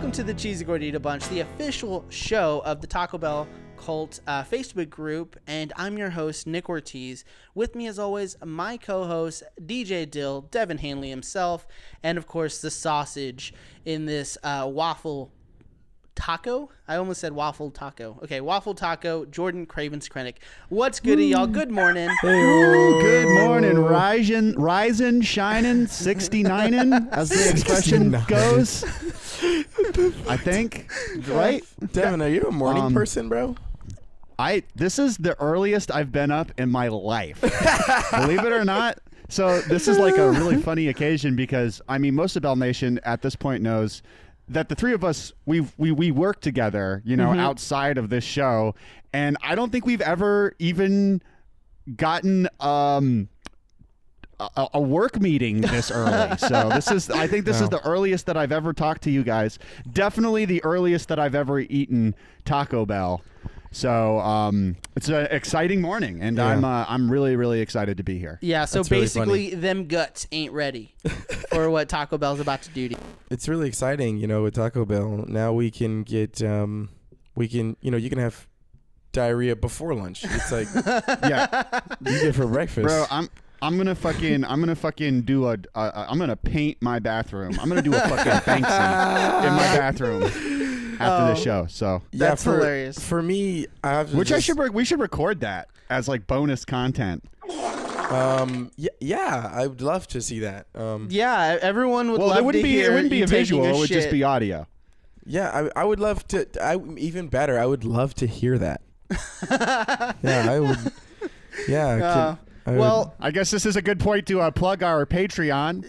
Welcome to the Cheesy Gordita Bunch, the official show of the Taco Bell Cult Facebook group, and I'm your host, Nick Ortiz. With me, as always, my co-host, DJ Dill, Devin Hanley himself, and, of course, the sausage in this waffle taco? I almost said waffle taco. Okay, waffle taco, Jordan Cravens Krenek. What's goody, y'all? Good morning. Hey, good morning. Rising, shining, 69ing, as the expression goes. I think, right? Devin, are you a morning person, bro? This is the earliest I've been up in my life. Believe it or not. So this is like a really funny occasion because, I mean, most of Bell Nation at this point knows that the three of us, we work together, you know, outside of this show. And I don't think we've ever even gotten a work meeting this early. So I think this is the earliest that I've ever talked to you guys. Definitely the earliest that I've ever eaten Taco Bell. So it's an exciting morning, and I'm really, really excited to be here. Yeah, so That's basically really them guts ain't ready for what Taco Bell's about to do to you. It's really exciting, you know, with Taco Bell. Now we can get, you can have diarrhea before lunch. It's like, Yeah, you get for breakfast. bro, I'm gonna paint my bathroom. I'm gonna do a fucking Banksy in my bathroom after the show. So That's hilarious. For me, I have to we should record that as like bonus content. Yeah, I would love to see that. Yeah, everyone would love to hear it wouldn't be you a visual. taking It would just be audio. Yeah, I would love to. Even better, I would love to hear that. Yeah, I would. Yeah. Well, I guess this is a good point to plug our Patreon,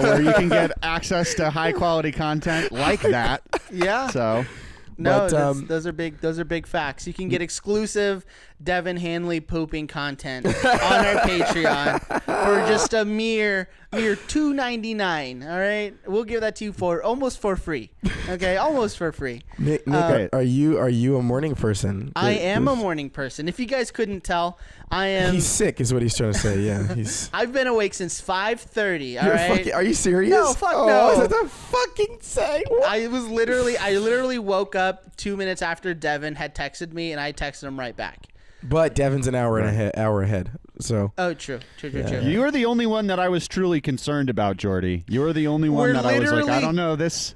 where you can get access to high quality content like that. yeah. So No, But, those are big. Those are big facts. You can get exclusive Devin Hanley pooping content on our Patreon for just a mere $2.99. All right, we'll give that to you for almost for free. Okay, almost for free. Nick, are you a morning person? I am a morning person. If you guys couldn't tell, I am. He's sick, is what he's trying to say. Yeah, he's. I've been awake since 5:30. All right. Are you serious? No, fuck no. That's a fucking say. I literally woke up 2 minutes after Devin had texted me, and I texted him right back. But Devin's an hour ahead. So. Oh, true. you were the only one that I was truly concerned about, Jordy. You were the only one that I was like, I don't know, this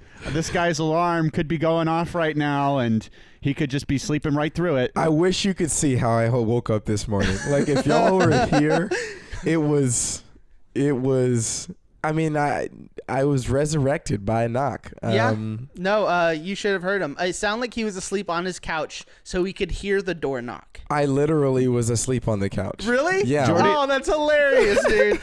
guy's alarm could be going off right now, and he could just be sleeping right through it. I wish you could see how I woke up this morning. Like, if y'all were here, it was. I mean, I was resurrected by a knock. No, you should have heard him. It sounded like he was asleep on his couch, so he could hear the door knock. I literally was asleep on the couch. Really? Yeah. Jordy- Oh, that's hilarious, dude.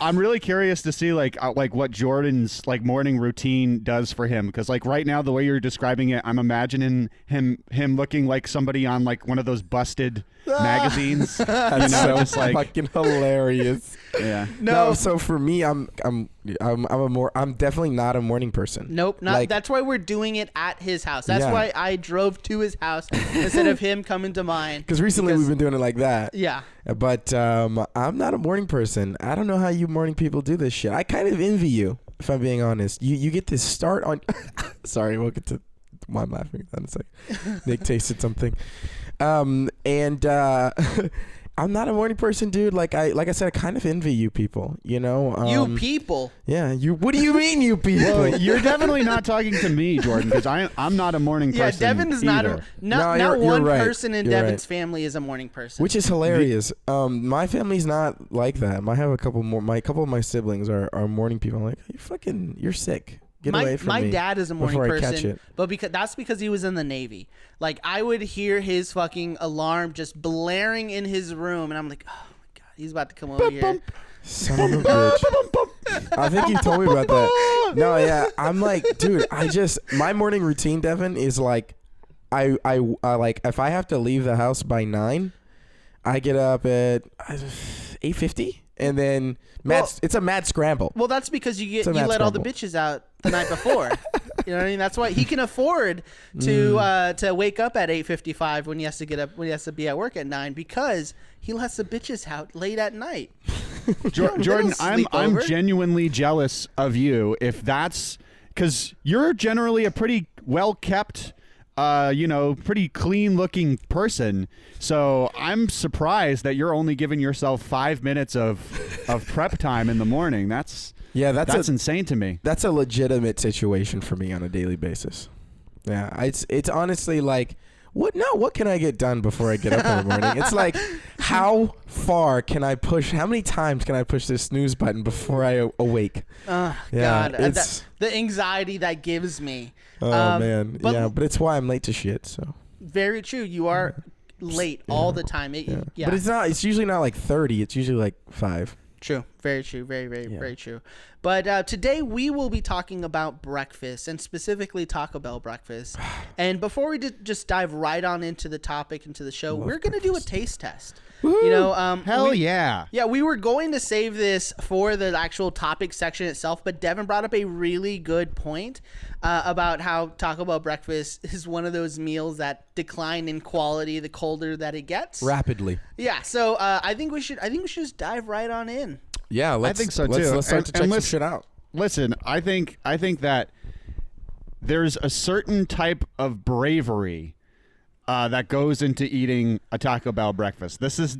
I'm really curious to see like what Jordan's like morning routine does for him, because like right now the way you're describing it, I'm imagining him looking like somebody on like one of those busted magazines. That's just like fucking hilarious. Yeah. No, so for me, I'm definitely not a morning person. Nope, not. Like, that's why we're doing it at his house. That's Yeah. why I drove to his house instead of him coming to mine. Because recently we've been doing it like that. Yeah. But I'm not a morning person. I don't know how you morning people do this shit. I kind of envy you, if I'm being honest. You get to start on. Sorry, we'll get to why I'm laughing. It's like Nick tasted something. I'm not a morning person, dude. Like I said, I kind of envy you people. You know, You people. Yeah, you. What do you mean, you people? Well, you're definitely not talking to me, Jordan, because I'm not a morning person. Yeah, Devin is not either. not you're one right. person in You're Devin's right. family is a morning person. Which is hilarious. My family's not like that. I have a couple more. A couple of my siblings are morning people. I'm like, you're sick. Get away from me. My dad is a morning before I catch person, it. but because he was in the Navy. Like, I would hear his fucking alarm just blaring in his room, and I'm like, oh my god, he's about to come over here. Son of a bitch. I think you told me about that. No, yeah. I'm like, dude, my morning routine, Devin, is like, I like, if I have to leave the house by 9, I get up at 8:50, and then it's a mad scramble. Well, that's because you let all the bitches out the night before. You know what I mean? That's why he can afford to wake up at 8:55 when he has to get up, when he has to be at work at 9, because he lets the bitches out late at night. Jordan, I'm genuinely jealous of you if that's because you're generally a pretty well kept, pretty clean looking person. So I'm surprised that you're only giving yourself 5 minutes of prep time in the morning. That's insane to me. That's a legitimate situation for me on a daily basis. Yeah, it's honestly like, what can I get done before I get up in the morning? It's like, how far can I push? How many times can I push this snooze button before I awake? God, the anxiety that gives me. Oh man, but it's why I'm late to shit. So very true. You are late all the time. But it's not. It's usually not like 30. It's usually like 5. True. Very true. Very true. But today we will be talking about breakfast, and specifically Taco Bell breakfast. And before we just dive right on into the topic, into the show, we're going to do a taste test. Woo-hoo. You know, hell yeah. Yeah, we were going to save this for the actual topic section itself, but Devin brought up a really good point about how Taco Bell breakfast is one of those meals that decline in quality the colder that it gets. Rapidly. Yeah, so I think we should just dive right on in. Yeah, I think so too. Let's start to check some shit out. Listen, I think that there's a certain type of bravery that goes into eating a Taco Bell breakfast. This is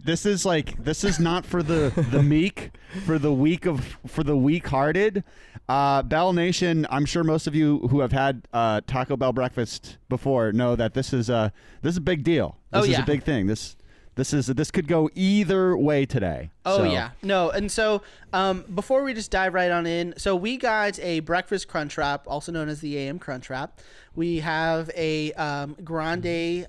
not for the meek, for the weak-hearted. Bell Nation, I'm sure most of you who have had Taco Bell breakfast before know that this is a big deal. This is a big thing. This could go either way today. Oh, yeah. No, and so before we just dive right on in, so we got a breakfast crunch wrap, also known as the AM crunch wrap. We have a Grande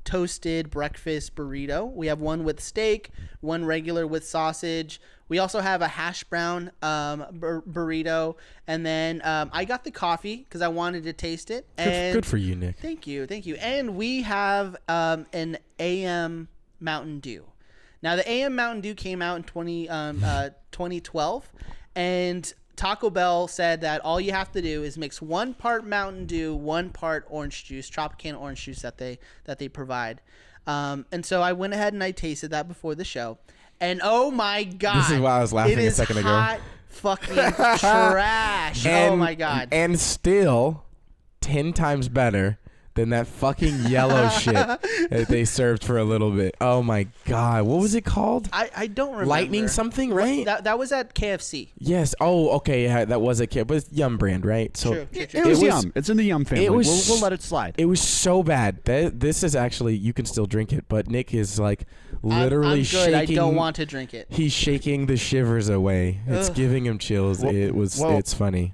toasted breakfast burrito. We have one with steak, one regular with sausage. We also have a hash brown burrito. And then I got the coffee because I wanted to taste it. And good for you, Nick. Thank you. And we have an AM Mountain Dew. Now, the AM Mountain Dew came out in 2012, and Taco Bell said that all you have to do is mix 1 part Mountain Dew, 1 part orange juice, Tropicana orange juice that they provide. And so I went ahead and I tasted that before the show, and oh my god, this is why I was laughing a second ago. Hot fucking trash! Oh my god, and still 10 times better than that fucking yellow shit that they served for a little bit. Oh my god, what was it called? I don't remember. Lightning something, right? That was at KFC. Yes. Oh, okay. Yeah, that was a kid, but it's Yum brand, right? So true. It was Yum. It's in the Yum family. We'll let it slide. It was so bad. This is actually, you can still drink it, but Nick is like literally I'm good. shaking. I don't want to drink it. He's shaking the shivers away. It's giving him chills. It's funny.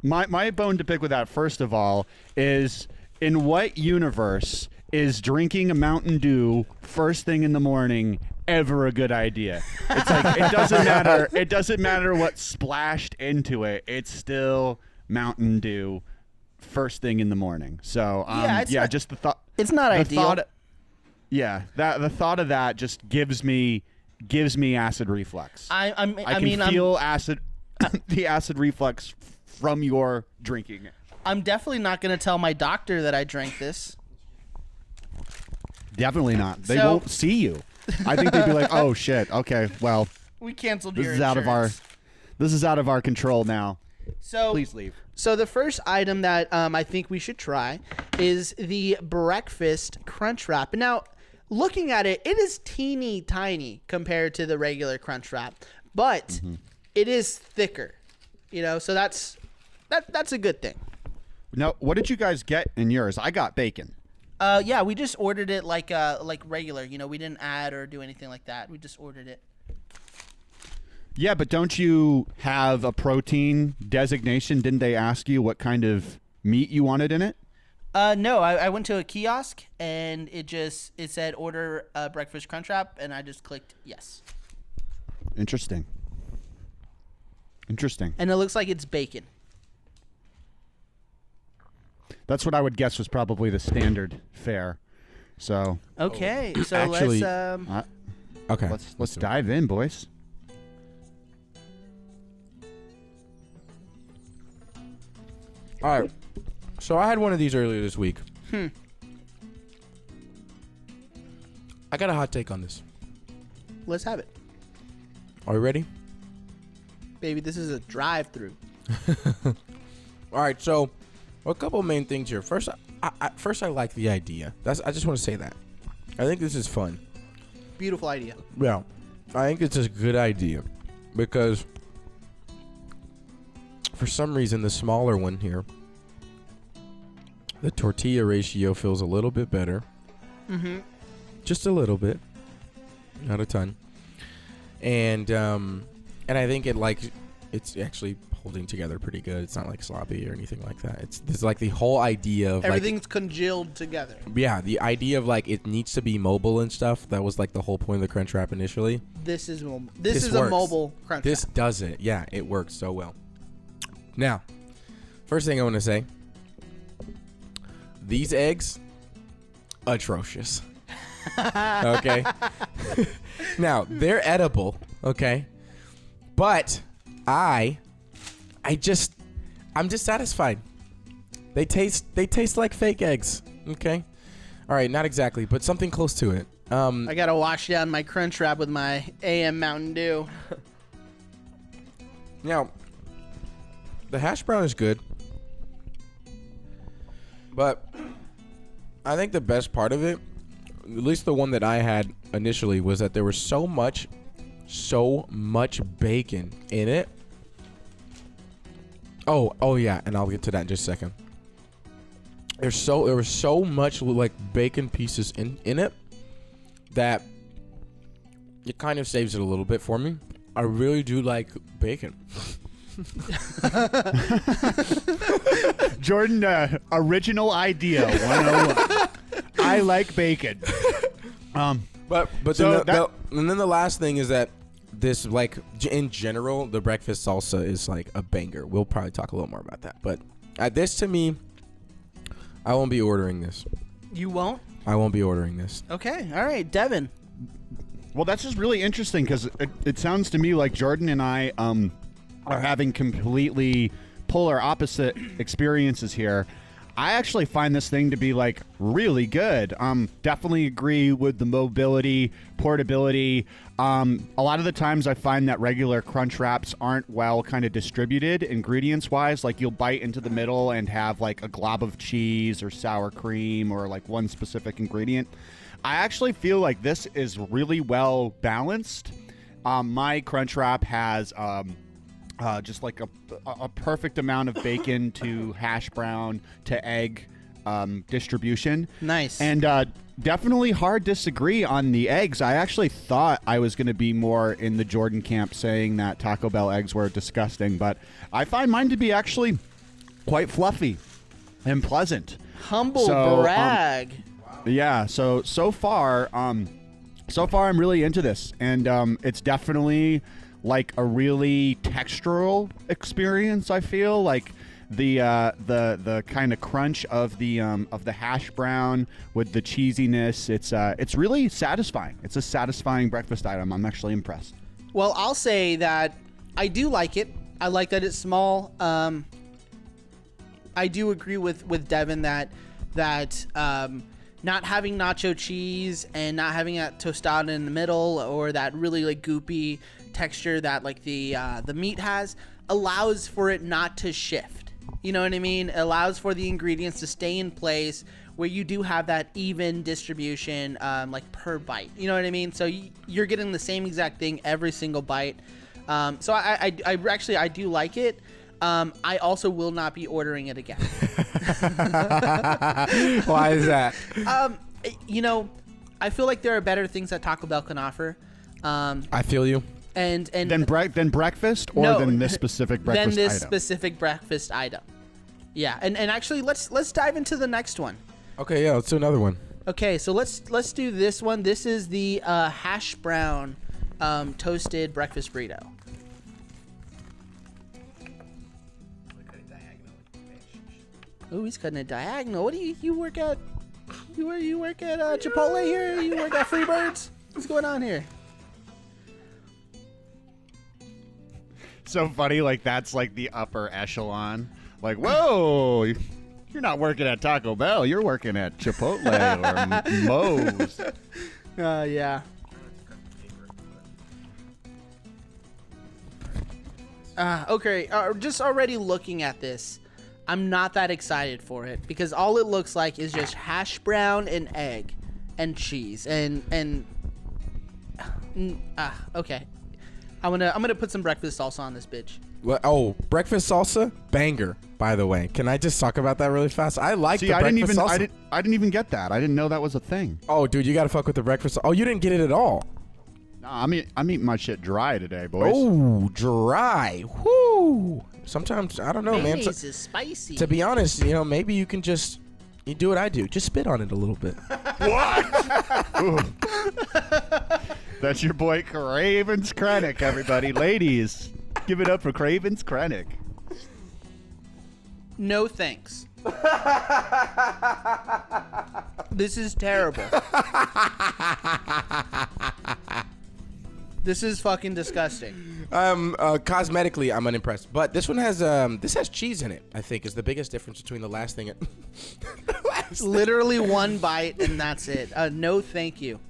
My bone to pick with that, first of all, is in what universe is drinking a Mountain Dew first thing in the morning ever a good idea? It's like it doesn't matter. It doesn't matter what's splashed into it. It's still Mountain Dew first thing in the morning. So just the thought. It's not ideal. The thought of that just gives me acid reflux. I can feel acid, the acid reflux from your drinking it. I'm definitely not going to tell my doctor that I drank this. Definitely not. They won't see you. I think they'd be like, "Oh shit, okay, well, we canceled this your is insurance. This is out of our control now. So please leave." So the first item that I think we should try is the breakfast crunch wrap. Now, looking at it, it is teeny tiny compared to the regular crunch wrap, but it is thicker. You know, so that's a good thing. Now, what did you guys get in yours? I got bacon. Yeah, we just ordered it like regular. You know, we didn't add or do anything like that. We just ordered it. Yeah, but don't you have a protein designation? Didn't they ask you what kind of meat you wanted in it? No, I went to a kiosk and it said order a breakfast crunch wrap, and I just clicked yes. Interesting. And it looks like it's bacon. That's what I would guess was probably the standard fare. So okay, so actually, let's dive in, boys. All right. So I had one of these earlier this week. I got a hot take on this. Let's have it. Are you ready? Baby, this is a drive-through. All right, so a couple main things here. First, I like the idea. I just want to say that. I think this is fun. Beautiful idea. Yeah, I think it's a good idea because for some reason the smaller one here, the tortilla ratio feels a little bit better. Mm-hmm. Just a little bit, not a ton. And I think it's actually holding together pretty good. It's not like sloppy or anything like that. It's like the whole idea of everything's congealed together. Yeah, the idea of like it needs to be mobile and stuff. That was like the whole point of the Crunch Wrap initially. This is a mobile Crunch This Wrap. does it. Yeah, it works so well. Now, first thing I want to say, these eggs, atrocious. Okay. Now, they're edible, okay? But I'm dissatisfied. They taste like fake eggs, okay? All right, not exactly, but something close to it. I gotta wash down my Crunch Wrap with my AM Mountain Dew. Now, the hash brown is good, but I think the best part of it, at least the one that I had initially, was that there was so much bacon in it. Oh yeah, and I'll get to that in just a second. There was so much like bacon pieces in it that it kind of saves it a little bit for me. I really do like bacon. Jordan, original idea 101. I like bacon. But So then the last thing is that this, like, in general, the breakfast salsa is like a banger. We'll probably talk a little more about that. But this, to me, I won't be ordering this. You won't? I won't be ordering this. Okay. All right, Devin. Well, that's just really interesting because it sounds to me like Jordan and I are having completely polar opposite experiences here. I actually find this thing to be like really good. Definitely agree with the mobility, portability. A lot of the times I find that regular Crunch Wraps aren't well kind of distributed ingredients wise. Like you'll bite into the middle and have like a glob of cheese or sour cream or like one specific ingredient. I actually feel like this is really well balanced. My Crunch Wrap has just like a perfect amount of bacon to hash brown to egg distribution. Nice. And definitely hard disagree on the eggs. I actually thought I was going to be more in the Jordan camp saying that Taco Bell eggs were disgusting, but I find mine to be actually quite fluffy and pleasant. Humble brag. Yeah, so far I'm really into this, and it's definitely like a really textural experience. I feel like the kind of crunch of the hash brown with the cheesiness. It's really satisfying. It's a satisfying breakfast item. I'm actually impressed. Well, I'll say that I do like it. I like that it's small. I do agree with Devin that not having nacho cheese and not having that tostada in the middle or that really like goopy texture that like the meat has allows for it not to shift. You know what I mean? It allows for the ingredients to stay in place where you do have that even distribution like per bite. You know what I mean? So you're getting the same exact thing every single bite. So I actually I do like it. I also will not be ordering it again. Why is that? You know, I feel like there are better things that Taco Bell can offer. I feel you. And then breakfast, or than this specific breakfast item? Than this specific breakfast item. Yeah, and actually let's dive into the next one. Okay, yeah, let's do another one. Okay, so let's do this one. This is the hash brown toasted breakfast burrito. Oh, he's cutting it diagonal. What do you work at? You work at Chipotle here? You work at Freebirds? What's going on here? So funny, like that's like the upper echelon. Like, whoa, you're not working at Taco Bell. You're working at Chipotle or Moe's. Yeah. Okay, just already looking at this, I'm not that excited for it because all it looks like is just hash brown and egg and cheese and okay. I'm gonna put some breakfast salsa on this bitch. Well, oh, breakfast salsa, banger. By the way, can I just talk about that really fast? I like the breakfast salsa. I didn't even get that. I didn't know that was a thing. Oh, dude, you gotta fuck with the breakfast. Oh, you didn't get it at all. Nah, I'm eating my shit dry today, boys. Oh, dry. Whoo. Sometimes I don't know, man. Mayonnaise is spicy. To be honest, maybe you can just do what I do. Just spit on it a little bit. What? That's your boy Craven's Krenek, everybody. Ladies, give it up for Craven's Krenek. No thanks. This is terrible. This is fucking disgusting. Cosmetically, I'm unimpressed. But this one has cheese in it. I think is the biggest difference between the last thing. Literally one bite and that's it. No, thank you.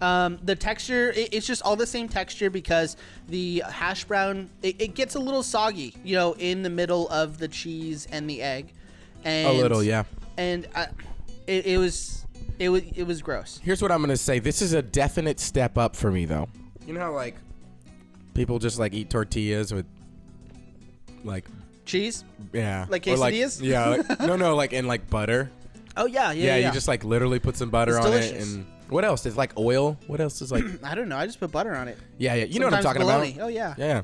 The texture, it's just all the same texture because the hash brown, it gets a little soggy, in the middle of the cheese and the egg. And, a little, yeah. And it was gross. Here's what I'm going to say. This is a definite step up for me, though. You know how, like, people just, like, eat tortillas with, like... Cheese? Yeah. Like quesadillas? No, like, in, like, butter. Oh, yeah. You just, like, literally put some butter on delicious. it and... What else? It's like oil. What else is like? I don't know. I just put butter on it. Yeah. You know what I'm talking bologna. about? Oh, yeah. Yeah.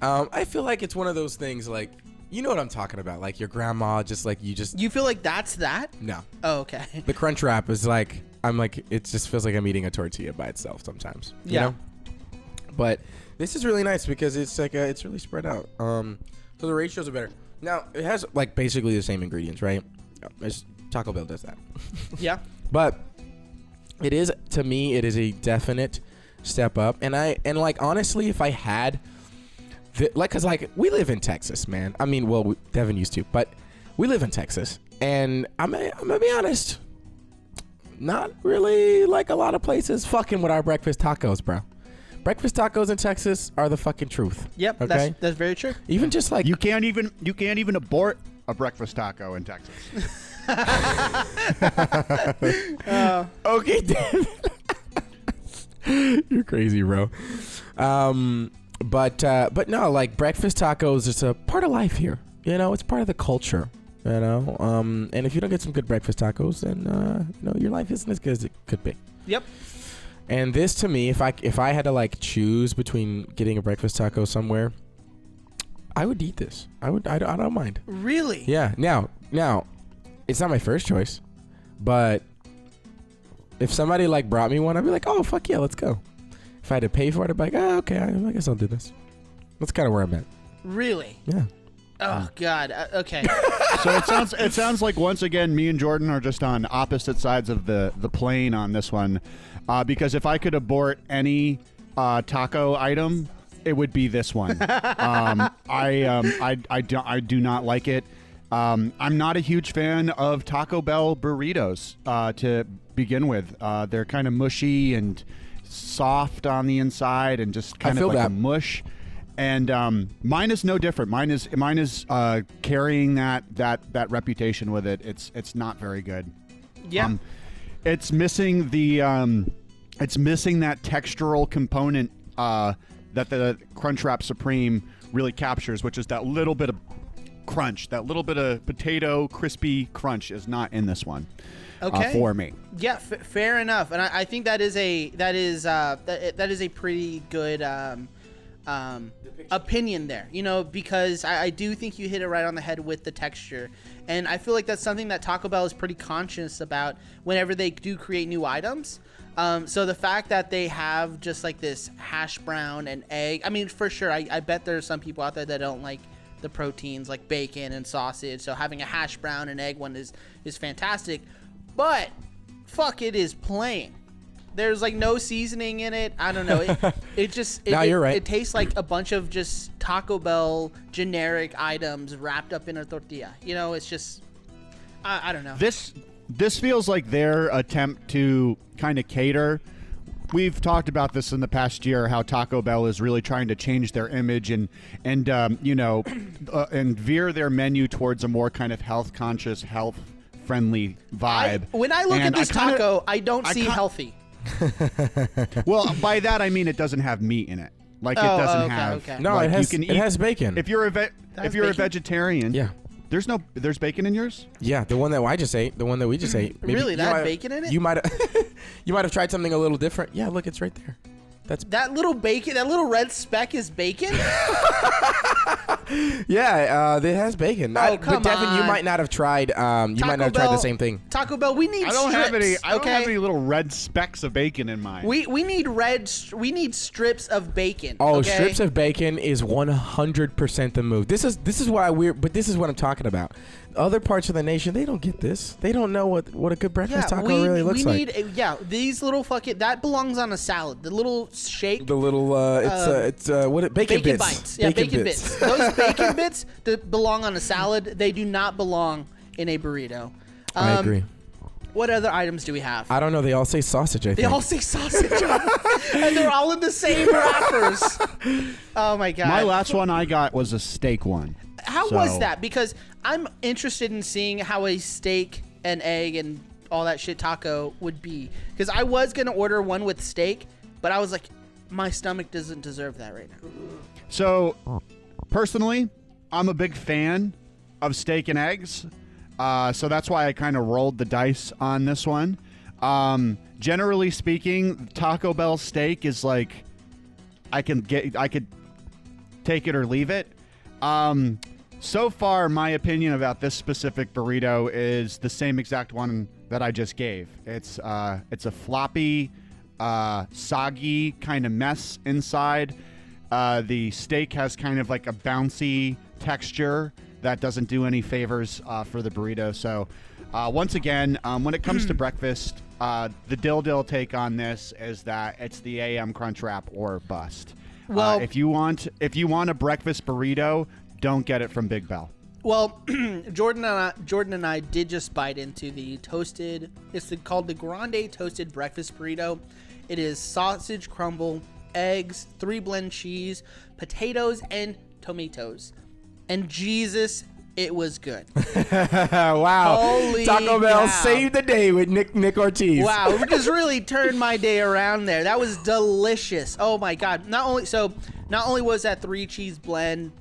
I feel like it's one of those things like, you know what I'm talking about? Like your grandma just like, You feel like that's that? No. Oh, okay. The crunch wrap is like, it just feels like I'm eating a tortilla by itself sometimes. You know? But this is really nice because it's like, it's really spread out. So the ratios are better. Now, it has like basically the same ingredients, right? Taco Bell does that. Yeah. But... to me, it is a definite step up. And like, honestly, if I had, cause like, we live in Texas, man. I mean, well, Devin used to, but we live in Texas. And I'm gonna be honest, not really like a lot of places fucking with our breakfast tacos, bro. Breakfast tacos in Texas are the fucking truth. Yep. Okay? That's very true. Even just like. You can't even abort a breakfast taco in Texas. Okay, Devin. You're crazy, bro. But no, like breakfast tacos is a part of life here. It's part of the culture. And if you don't get some good breakfast tacos, then your life isn't as good as it could be. Yep. And this to me, if I had to like choose between getting a breakfast taco somewhere, I would eat this. I don't mind. Really? Yeah. Now, it's not my first choice, but if somebody like brought me one, I'd be like, oh fuck yeah, let's go. If I had to pay for it, I'd be like, oh, okay, I guess I'll do this. That's kind of where I'm at. Really? Yeah. Oh God. Okay. So it sounds like once again me and Jordan are just on opposite sides of the plane on this one, because if I could abort any taco item, it would be this one. I do not like it. I'm not a huge fan of Taco Bell burritos to begin with. They're kind of mushy and soft on the inside and just kind of like a mush. And mine is no different. Mine is carrying that reputation with it. It's not very good. Yeah. It's missing that textural component that the Crunchwrap Supreme really captures, which is that little bit of crunch, that little bit of potato crispy crunch is not in this one. Okay. For me. Yeah, fair enough. And I think that is a pretty good opinion there, because I do think you hit it right on the head with the texture. And I feel like that's something that Taco Bell is pretty conscious about whenever they do create new items. So the fact that they have just like this hash brown and egg, I mean, for sure, I bet there are some people out there that don't like the proteins like bacon and sausage. So having a hash brown and egg one is fantastic. But fuck, it is plain. There's like no seasoning in it. I don't know. You're right. It tastes like a bunch of just Taco Bell generic items wrapped up in a tortilla. It's just, I don't know. This feels like their attempt to kind of cater. we've talked about this in the past year, how Taco Bell is really trying to change their image and veer their menu towards a more kind of health conscious, health friendly vibe. When I look at this taco, I don't see healthy. Well, by that I mean it doesn't have meat in it. Like it doesn't have. Okay. No, like, it has bacon. If you're a vegetarian, yeah. There's bacon in yours? Yeah, the one that I just ate, the one that we just ate. Maybe Really, that bacon in it? You might have tried something a little different. Yeah, look, it's right there. That's that little bacon. That little red speck is bacon. Yeah, it has bacon. Oh, but Devin, you might not have tried. Tried the same thing. Tried we need. I don't strips, have any. I don't okay? have any little red specks of bacon in mine. We need We need strips of bacon. Oh, okay? strips of bacon is 100% the move. This is why but this is what I'm talking about. Other parts of the nation, they don't get this. They don't know what a good breakfast taco really looks like. These little that belongs on a salad. The little shake. The little bacon bits. Bites. Yeah, bacon bits. Those bacon bits that belong on a salad, they do not belong in a burrito. I agree. What other items do we have? I don't know. They all say sausage, I think. They all say sausage. And they're all in the same wrappers. Oh, my God. My last one I got was a steak one. How was that? Because I'm interested in seeing how a steak and egg and all that shit taco would be. Because I was going to order one with steak, but I was like, my stomach doesn't deserve that right now. So, personally, I'm a big fan of steak and eggs. So that's why I kind of rolled the dice on this one. Generally speaking, Taco Bell steak is like, I could take it or leave it. So far, my opinion about this specific burrito is the same exact one that I just gave. It's a floppy, soggy kind of mess inside. The steak has kind of like a bouncy texture that doesn't do any favors for the burrito. So once again, when it comes to breakfast, the dill take on this is that it's the AM Crunch Wrap or bust. Well, if you want a breakfast burrito, don't get it from Big Bell. Well, Jordan and I did just bite into the toasted. It's called the Grande toasted breakfast burrito. It is sausage crumble, eggs, 3 blend cheese, potatoes, and tomatoes. And Jesus, it was good. Wow. Holy Taco Bell cow. saved the day with Nick Ortiz. Wow, it just really turned my day around there. That was delicious. Oh my God. Not only was that 3 cheese blended,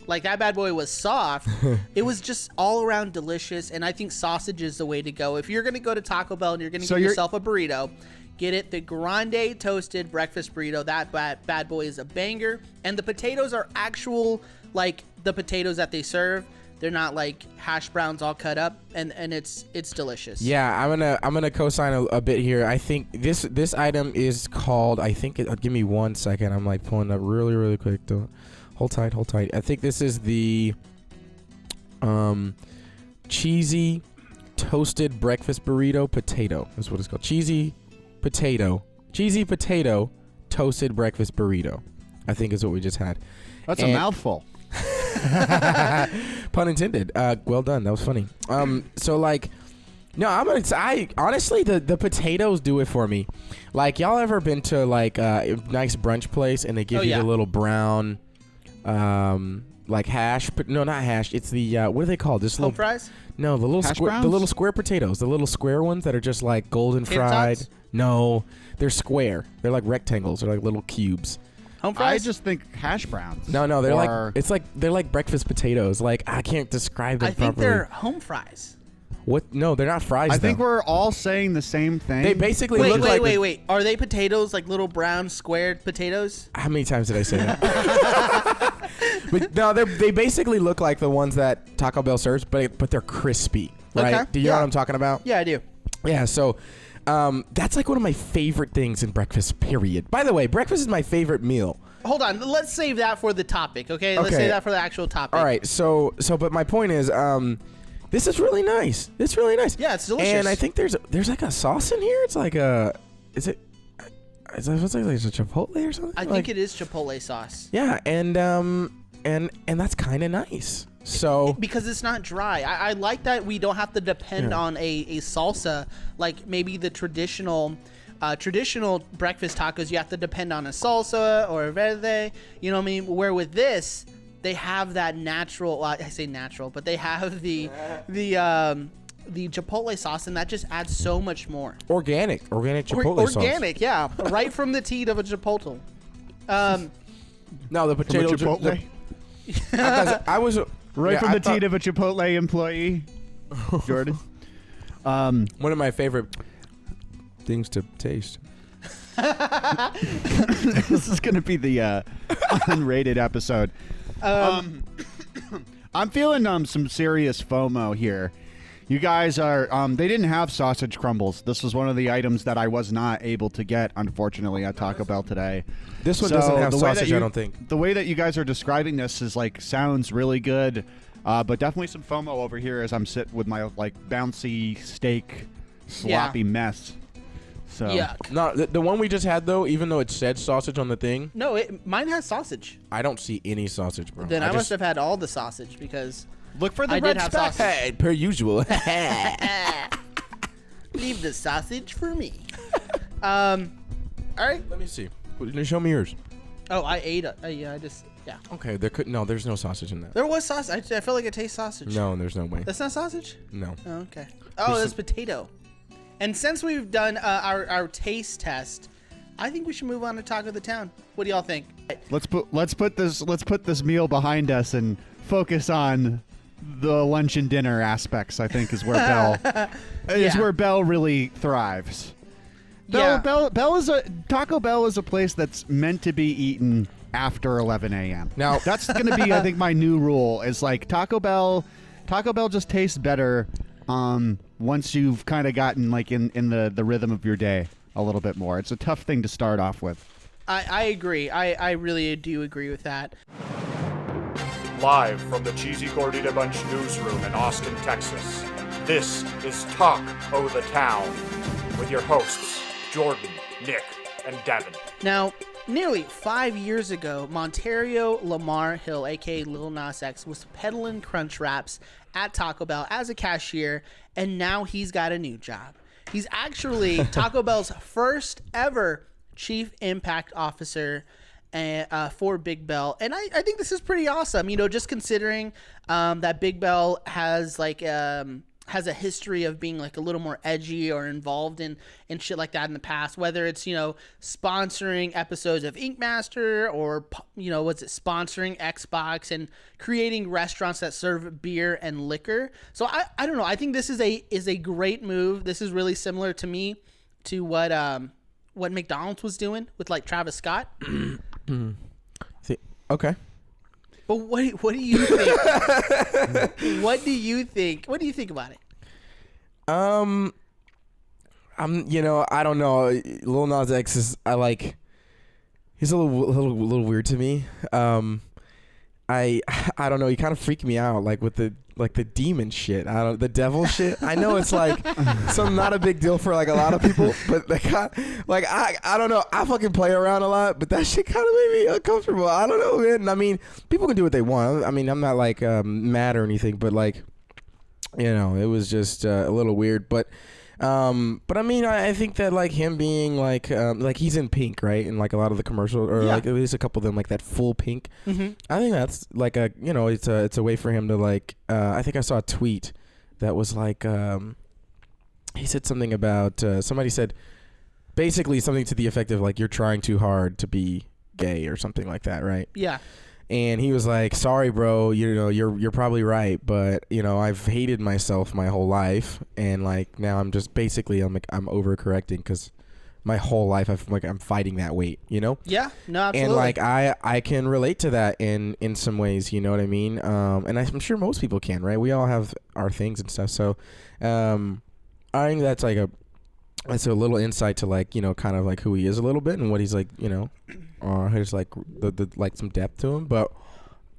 like that bad boy was soft, it was just all around delicious. And I think sausage is the way to go. If you're going to go to Taco Bell and you're going to get yourself a burrito, get it the Grande toasted breakfast burrito. That bad boy is a banger. And the potatoes are actual, like the potatoes that they serve. They're not like hash browns all cut up, and it's delicious. Yeah, I'm gonna co-sign a bit here. I think this item is called. Give me 1 second. I'm like pulling up really quick. Hold tight. I think this is the cheesy toasted breakfast burrito potato. That's what it's called. Cheesy potato toasted breakfast burrito. I think is what we just had. That's a mouthful. Pun intended. Well done. That was funny. So like, no, I honestly the potatoes do it for me. Like, y'all ever been to like a nice brunch place and they give you the little brown, like hash? But no, not hash. It's the what are they called? Just home little fries. No, the little the little square potatoes, the little square ones that are just like golden fried. Tots? No, they're square. They're like rectangles. They're like little cubes. Home fries? I just think hash browns. No, they're like breakfast potatoes. Like, I can't describe them properly. I think they're home fries. What? No, they're not fries. I think we're all saying the same thing. They basically look like. Wait. Are they potatoes, like little brown squared potatoes? How many times did I say that? But no, they basically look like the ones that Taco Bell serves, but they're crispy, right? Okay. Do you know what I'm talking about? Yeah, I do. Yeah. So. That's like one of my favorite things in breakfast, period. By the way, breakfast is my favorite meal. Hold on. Let's save that for the topic, okay? Let's save that for the actual topic. All right. So, but my point is, this is really nice. It's really nice. Yeah, it's delicious. And I think there's like a sauce in here. It's like a Chipotle or something? I think it is Chipotle sauce. Yeah, and that's kind of nice. So because it's not dry. I like that we don't have to depend on a salsa like maybe the traditional traditional breakfast tacos, you have to depend on a salsa or a verde. You know what I mean? Where with this, they have that natural. Well, I say natural, but they have the chipotle sauce, and that just adds so much more. Organic chipotle sauce. Organic, yeah, right from the teat of a chipotle. No, the potato Chipotle. I was Right from the teat of a Chipotle employee, Jordan. one of my favorite things to taste. This is going to be the unrated episode. I'm feeling some serious FOMO here. You guys are, they didn't have sausage crumbles. This was one of the items that I was not able to get, unfortunately, at Taco Bell today. This one doesn't have sausage, I don't think. The way that you guys are describing this is sounds really good, but definitely some FOMO over here as I'm sitting with my bouncy steak sloppy mess. So Yuck. No, the one we just had though, even though it said sausage on the thing, No, mine has sausage. I don't see any sausage, bro. Then I must have had all the sausage because look for the I red did have speck. sausage. Hey, per usual. leave the sausage for me. All right. Let me see. Show me yours. Oh, I ate it. Yeah. Okay, there's no sausage in that. There was sausage. I feel like it tastes sausage. No, there's no way. That's not sausage? No. Oh, okay. Oh, that's potato. And since we've done our taste test, I think we should move on to Talk of the Town. What do y'all think? Let's put this meal behind us and focus on the lunch and dinner aspects. I think is where Bell really thrives. Taco Bell is a place that's meant to be eaten after 11 a.m. Now That's going to be, I think, my new rule. Is Taco Bell just tastes better once you've kind of gotten in the rhythm of your day a little bit more. It's a tough thing to start off with. I agree. I really do agree with that. Live from the Cheesy Gordita Bunch newsroom in Austin, Texas, this is Talk O' the Town with your hosts, Jordan, Nick, and Devin. Now, nearly 5 years ago, Montario Lamar Hill, aka Lil Nas X, was peddling Crunch Wraps at Taco Bell as a cashier, and now he's got a new job. He's actually Taco Bell's first ever Chief Impact Officer for Big Bell, and I think this is pretty awesome. You know, just considering that Big Bell has has a history of being a little more edgy or involved in shit like that in the past, whether it's, sponsoring episodes of Ink Master or, sponsoring Xbox and creating restaurants that serve beer and liquor. So I don't know. I think this is a great move. This is really similar to me to what McDonald's was doing with Travis Scott. Okay. But what do you think? What do you think? What do you think about it? I don't know. Lil Nas X is he's a little weird to me. I don't know. He kind of freaked me out with the demon shit. The devil shit. I know it's not a big deal for a lot of people, but I don't know. I fucking play around a lot, but that shit kind of made me uncomfortable. I don't know, man. I mean, people can do what they want. I mean, I'm not mad or anything, but it was just a little weird. But I mean, I think that him being he's in pink, right? In a lot of the commercials, or at least a couple of them, that full pink. Mm-hmm. I think that's it's a way for him to I think I saw a tweet that was he said something about somebody said basically something to the effect of you're trying too hard to be gay or something like that, right? Yeah. And he was like, sorry, bro, you're probably right, but I've hated myself my whole life, and now I'm just basically I'm overcorrecting because my whole life I'm fighting that weight, Yeah, no, absolutely. And I can relate to that in some ways, you know what I mean? And I'm sure most people can, right? We all have our things and stuff. So I think that's that's a little insight to kind of who he is a little bit and what he's there's the some depth to him. But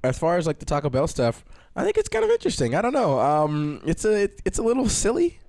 as far as the Taco Bell stuff, I think it's kind of interesting. I don't know. It's a little silly.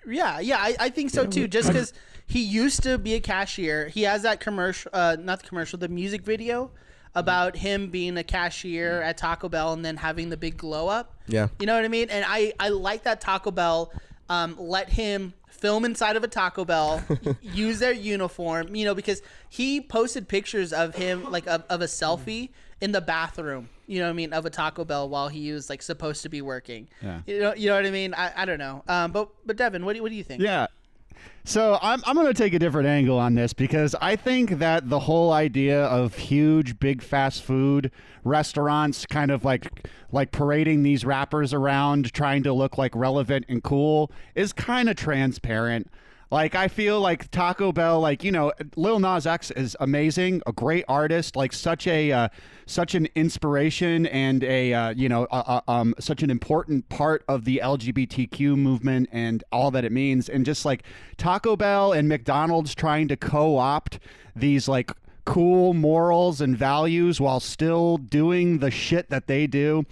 Yeah, I think so too. Just because he used to be a cashier, he has that commercial, not the commercial, the music video about him being a cashier at Taco Bell and then having the big glow up. Yeah, you know what I mean. And I like that Taco Bell let him film inside of a Taco Bell, use their uniform, because he posted pictures of him, like of a selfie in the bathroom, of a Taco Bell while he was like supposed to be working. Yeah. You know what I mean? I don't know. But Devin, what do you think? Yeah. So I'm going to take a different angle on this because I think that the whole idea of huge, big fast food restaurants kind of like parading these rappers around trying to look like relevant and cool is kind of transparent. Like, I feel like Taco Bell, Lil Nas X is amazing, a great artist, like such an inspiration and such an important part of the LGBTQ movement and all that it means. And just like Taco Bell and McDonald's trying to co-opt these like cool morals and values while still doing the shit that they do.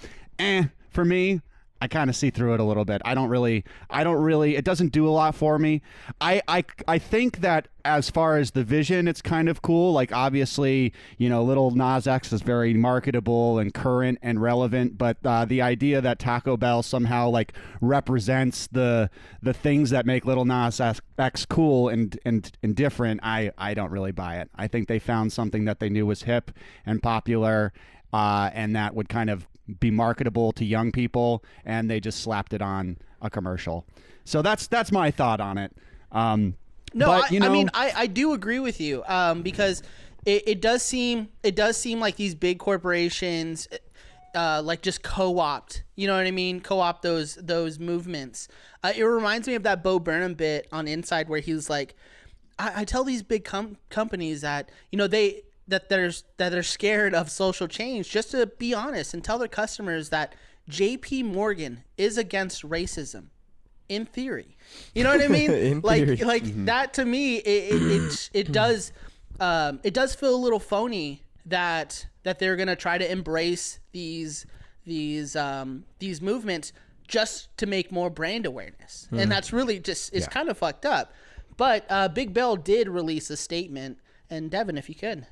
For me, I kind of see through it a little bit. I don't really, it doesn't do a lot for me. I think that as far as the vision, it's kind of cool. Like, obviously, Lil Nas X is very marketable and current and relevant, but the idea that Taco Bell somehow like represents the things that make Lil Nas X cool and different, I don't really buy it. I think they found something that they knew was hip and popular, and that would kind of be marketable to young people, and they just slapped it on a commercial. So that's my thought on it. I do agree with you, because it does seem like these big corporations like just co-opt, co-opt those movements. It reminds me of that Bo Burnham bit on Inside where he was like, I tell these big companies that that they're scared of social change, just to be honest and tell their customers that JP Morgan is against racism in theory. You know what I mean? That to me, it does feel a little phony that they're going to try to embrace these movements just to make more brand awareness. And that's really it's kind of fucked up. But Big Bell did release a statement, and Devin, if you could.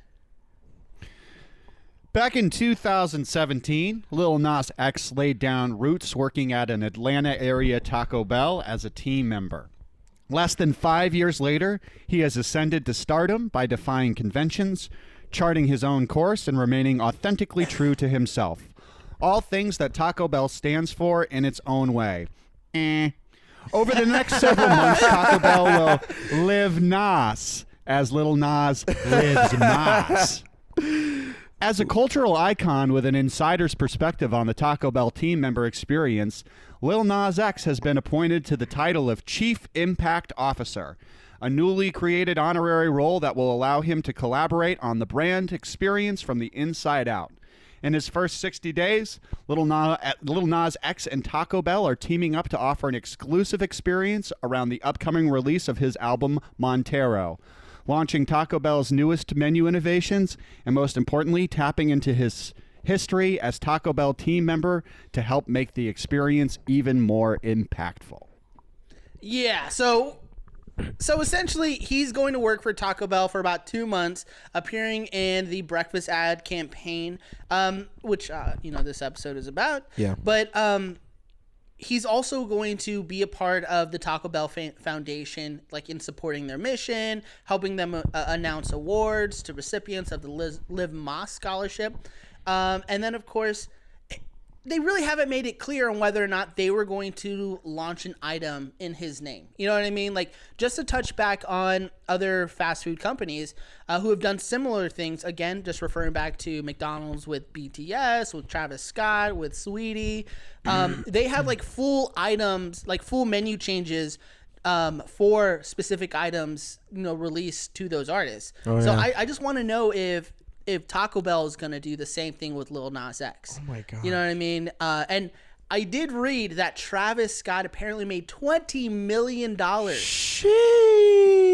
Back in 2017, Lil Nas X laid down roots working at an Atlanta area Taco Bell as a team member. Less than 5 years later, he has ascended to stardom by defying conventions, charting his own course, and remaining authentically true to himself. All things that Taco Bell stands for in its own way. Over the next several months, Taco Bell will live Nas as Lil Nas lives Nas. As a cultural icon with an insider's perspective on the Taco Bell team member experience, Lil Nas X has been appointed to the title of Chief Impact Officer, a newly created honorary role that will allow him to collaborate on the brand experience from the inside out. In his first 60 days, Lil Nas X and Taco Bell are teaming up to offer an exclusive experience around the upcoming release of his album, Montero, launching Taco Bell's newest menu innovations, and most importantly, tapping into his history as Taco Bell team member to help make the experience even more impactful. Yeah, so essentially, he's going to work for Taco Bell for about 2 months, appearing in the breakfast ad campaign, which this episode is about. Yeah. But he's also going to be a part of the Taco Bell Foundation, like in supporting their mission, helping them announce awards to recipients of the Live Mas Scholarship. And then, of course, they really haven't made it clear on whether or not they were going to launch an item in his name. You know what I mean? Like, just to touch back on other fast food companies who have done similar things. Again, just referring back to McDonald's with BTS, with Travis Scott, with Sweetie. They have like full items, like full menu changes for specific items, released to those artists. Oh, so yeah. I just want to know if Taco Bell is going to do the same thing with Lil Nas X. Oh my God. You know what I mean? And I did read that Travis Scott apparently made $20 million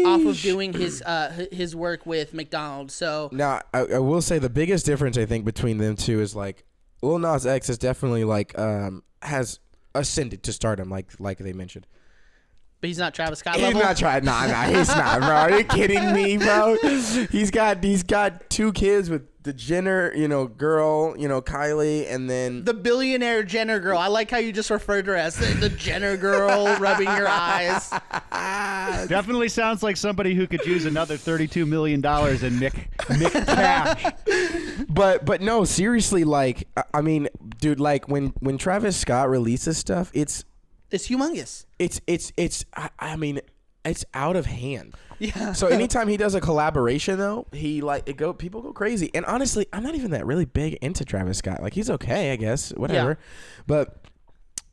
off of doing his work with McDonald's. So now I will say the biggest difference I think between them two is like Lil Nas X is definitely like has ascended to stardom like they mentioned. But he's not Travis Scott He's level? not trying. Nah, he's not, bro. Are you kidding me, bro? He's got 2 kids with the Jenner, girl, Kylie, and then The billionaire Jenner girl. I like how you just referred to her as the Jenner girl, rubbing your eyes. Definitely sounds like somebody who could use another $32 million in Nick cash. But no, seriously, like I mean, dude, like when Travis Scott releases stuff, it's humongous. I mean, it's out of hand. Yeah. So anytime he does a collaboration, though, people go crazy. And honestly, I'm not even that really big into Travis Scott. Like, he's okay, I guess, whatever. Yeah.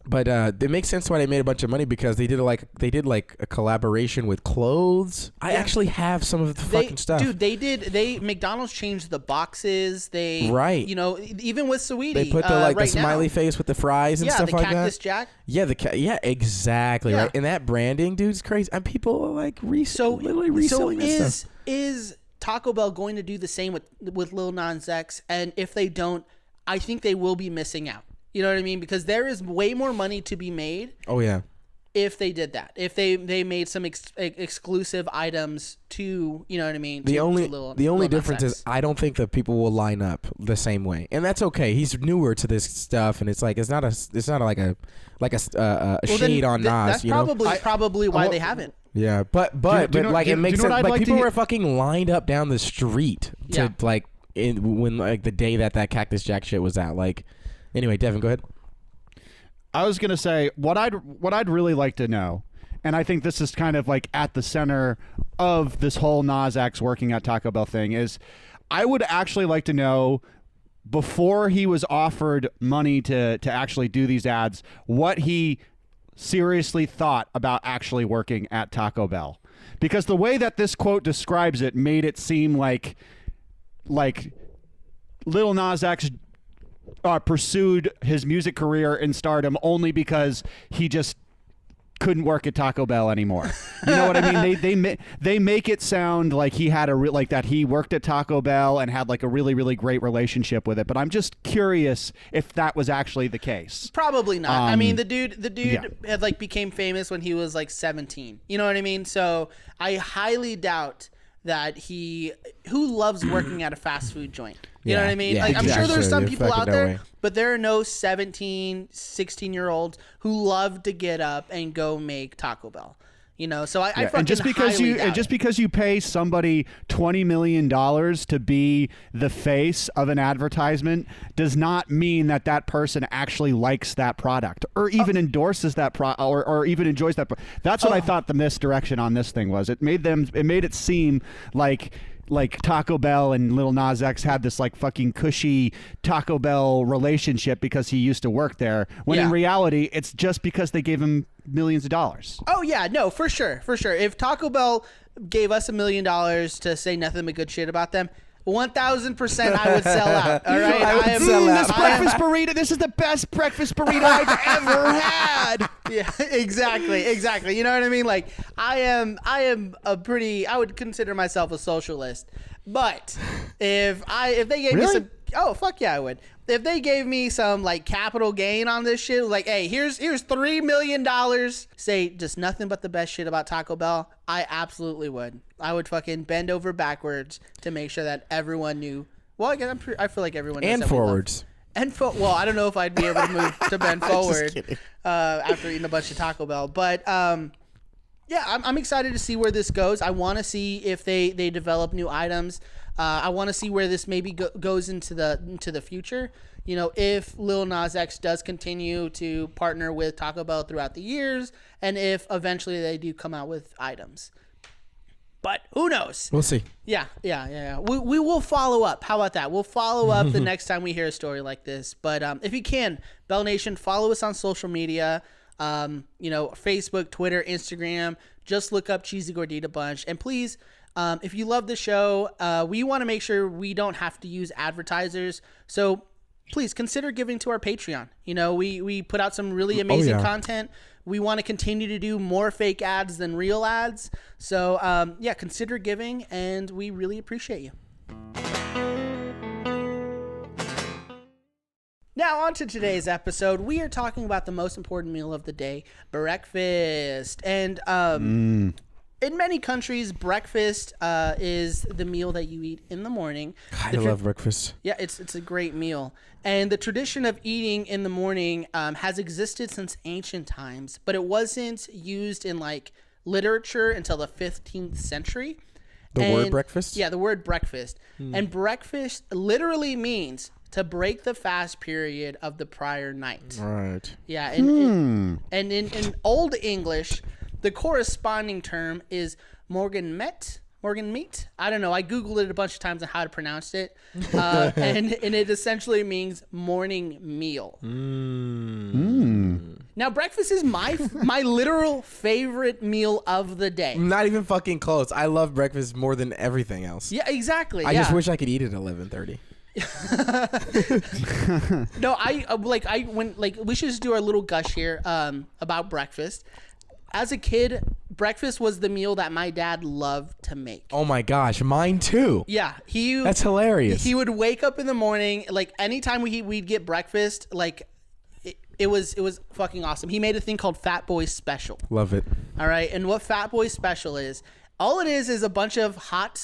But it makes sense why they made a bunch of money, because they did a collaboration with clothes. I actually have some of the fucking stuff. Dude, McDonald's changed the boxes. Right. Even with Saweetie. They put the smiley face with the fries and stuff like that. Yeah, the Cactus Jack. Yeah, exactly. Yeah. Right. And that branding, dude, is crazy. And people are like literally reselling this stuff. Is Taco Bell going to do the same with Lil Nas X? And if they don't, I think they will be missing out. You know what I mean? Because there is way more money to be made. Oh, yeah. If they did that. If they made some exclusive items to, you know what I mean? The only difference is I don't think that people will line up the same way. And that's okay. He's newer to this stuff, and it's not like a shade on Nas. That's probably why they haven't. Yeah, but it makes sense. Like, people were fucking lined up down the street to when the day that Cactus Jack shit was out. Like, anyway, Devin, go ahead. I was gonna say what I'd really like to know, and I think this is kind of like at the center of this whole Nas X working at Taco Bell thing, is I would actually like to know, before he was offered money to actually do these ads, what he seriously thought about actually working at Taco Bell. Because the way that this quote describes it made it seem like Lil Nas X pursued his music career and stardom only because he just couldn't work at Taco Bell anymore. You know what I mean? They make it sound like he had that he worked at Taco Bell and had like a really, really great relationship with it. But I'm just curious if that was actually the case. Probably not. I mean, the dude had became famous when he was like 17. You know what I mean? So I highly doubt that who loves working at a fast food joint. You know what I mean? Yeah, like, I'm sure there's some You're people out there, way. but there are no 17, 16-year-olds who love to get up and go make Taco Bell. So I fucking and just because you pay somebody $20 million to be the face of an advertisement does not mean that person actually likes that product or even endorses that or even enjoys that. That's what I thought the misdirection on this thing was. It made it seem like Taco Bell and Lil Nas X had this like fucking cushy Taco Bell relationship because he used to work there, when in reality it's just because they gave him millions of dollars. Oh yeah, no, for sure. If Taco Bell gave us $1 million to say nothing but good shit about them, 1,000% I would sell out. All right, I would sell out. This breakfast burrito. This is the best breakfast burrito I've ever had. Yeah, exactly. You know what I mean? Like, I would consider myself a socialist. But if they gave me some, oh fuck yeah, I would. If they gave me some like capital gain on this shit, like, hey, here's $3 million, say just nothing but the best shit about Taco Bell, I absolutely would. I would fucking bend over backwards to make sure that everyone knew. Well, again, I feel like everyone knows and that forwards. Well, I don't know if I'd be able to move to bend forward after eating a bunch of Taco Bell, but yeah, I'm excited to see where this goes. I want to see if they develop new items. I want to see where this maybe goes into the future. If Lil Nas X does continue to partner with Taco Bell throughout the years, and if eventually they do come out with items. But who knows? We'll see. Yeah. We will follow up. How about that? We'll follow up the next time we hear a story like this. But if you can, Bell Nation, follow us on social media. Facebook, Twitter, Instagram. Just look up Cheesy Gordita Bunch. And please, if you love the show, we want to make sure we don't have to use advertisers. So please consider giving to our Patreon. We put out some really amazing content. We want to continue to do more fake ads than real ads. So, consider giving, and we really appreciate you. Now, on to today's episode. We are talking about the most important meal of the day, breakfast. And in many countries, breakfast is the meal that you eat in the morning. I love breakfast. Yeah, it's a great meal. And the tradition of eating in the morning has existed since ancient times, but it wasn't used in like literature until the 15th century. The word breakfast? Yeah, the word breakfast. And breakfast literally means to break the fast period of the prior night. Right. Yeah, and in Old English, the corresponding term is morgen meat. I don't know. I Googled it a bunch of times on how to pronounce it. And it essentially means morning meal. Now, breakfast is my literal favorite meal of the day. Not even fucking close. I love breakfast more than everything else. Yeah, exactly. I just wish I could eat it at 11:30. No, we should just do our little gush here about breakfast. As a kid, breakfast was the meal that my dad loved to make. Oh my gosh, mine too. Yeah, That's hilarious. He would wake up in the morning, like anytime we'd get breakfast, like it was fucking awesome. He made a thing called Fat Boy Special. Love it. All right, and what Fat Boy Special is, all it is a bunch of hot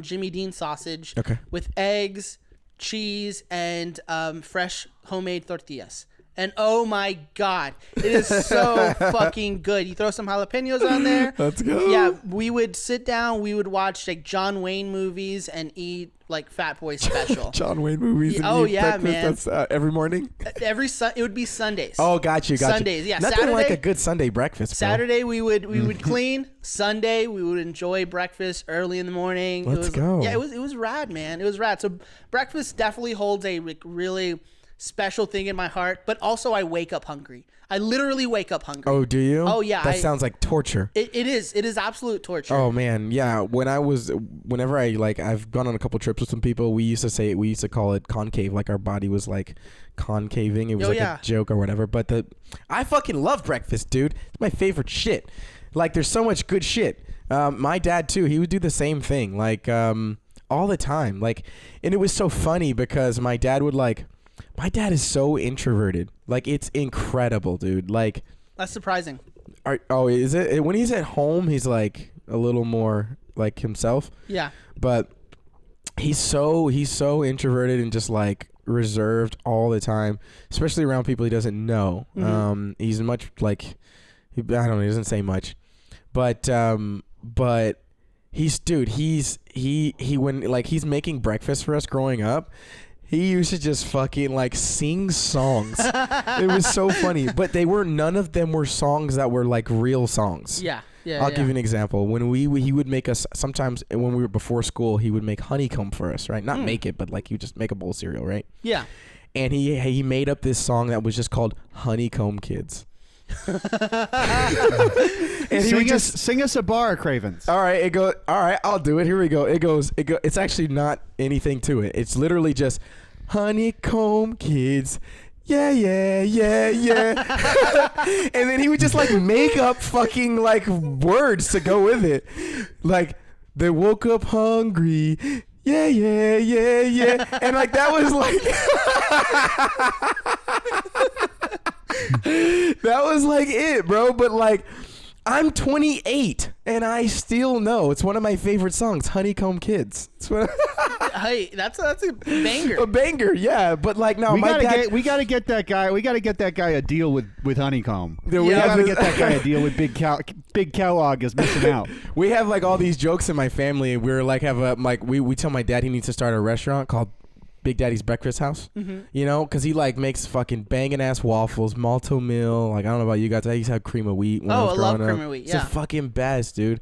Jimmy Dean sausage with eggs, cheese, and fresh homemade tortillas. And oh my God, it is so fucking good. You throw some jalapenos on there. Let's go. Yeah, we would sit down, we would watch like John Wayne movies and eat like Fat Boy Special. John Wayne movies. Oh and yeah, breakfast. man. That's every morning. It would be Sundays. Oh, got you. Sundays, yeah. Nothing Saturday, like a good Sunday breakfast, bro. Saturday we would clean. Sunday we would enjoy breakfast early in the morning. Let's go. Yeah, it was rad, man. It was rad. So breakfast definitely holds a really special thing in my heart, but also I wake up hungry. I literally wake up hungry. Oh, do you? Oh yeah. That sounds like torture. It is absolute torture. Oh man, yeah. Whenever I've gone on a couple trips with some people, we used to call it concave, like our body was like concaving. It was a joke or whatever. But I fucking love breakfast, dude. It's my favorite shit. Like there's so much good shit. My dad too. He would do the same thing, like all the time. Like, and it was so funny because my dad is so introverted. Like, it's incredible, dude. Like, that's surprising. Is it? When he's at home, he's like a little more like himself. Yeah. But he's so introverted and just like reserved all the time, especially around people he doesn't know. Mm-hmm. He's much like, he doesn't say much, but when he's making breakfast for us growing up, he used to just fucking like sing songs. It was so funny, but none of them were songs that were like real songs. Yeah. I'll give you an example. When he would make us, sometimes when we were before school, he would make honeycomb for us, right? Not make it, but like he would just make a bowl of cereal, right? Yeah. And he made up this song that was just called Honeycomb Kids. And sing us a bar, Cravens. All right, I'll do it. Here we go. It's actually not anything to it. It's literally just honeycomb kids. Yeah. And then he would just like make up fucking like words to go with it. Like, they woke up hungry. Yeah. And like that was like that was like it, bro. But like, I'm 28 and I still know it's one of my favorite songs, Honeycomb Kids. Hey, that's a banger. A banger, yeah. But like, no, we gotta get that guy a deal with Honeycomb. We gotta get that guy a deal with Big Kellogg is missing out. We have like all these jokes in my family. We're like we tell my dad he needs to start a restaurant called Big Daddy's Breakfast House. Mm-hmm. You know, because he like makes fucking banging ass waffles, malto meal. Like, I don't know about you guys, I used to have cream of wheat when I was growing up. Cream of wheat. Yeah, it's the fucking best, dude.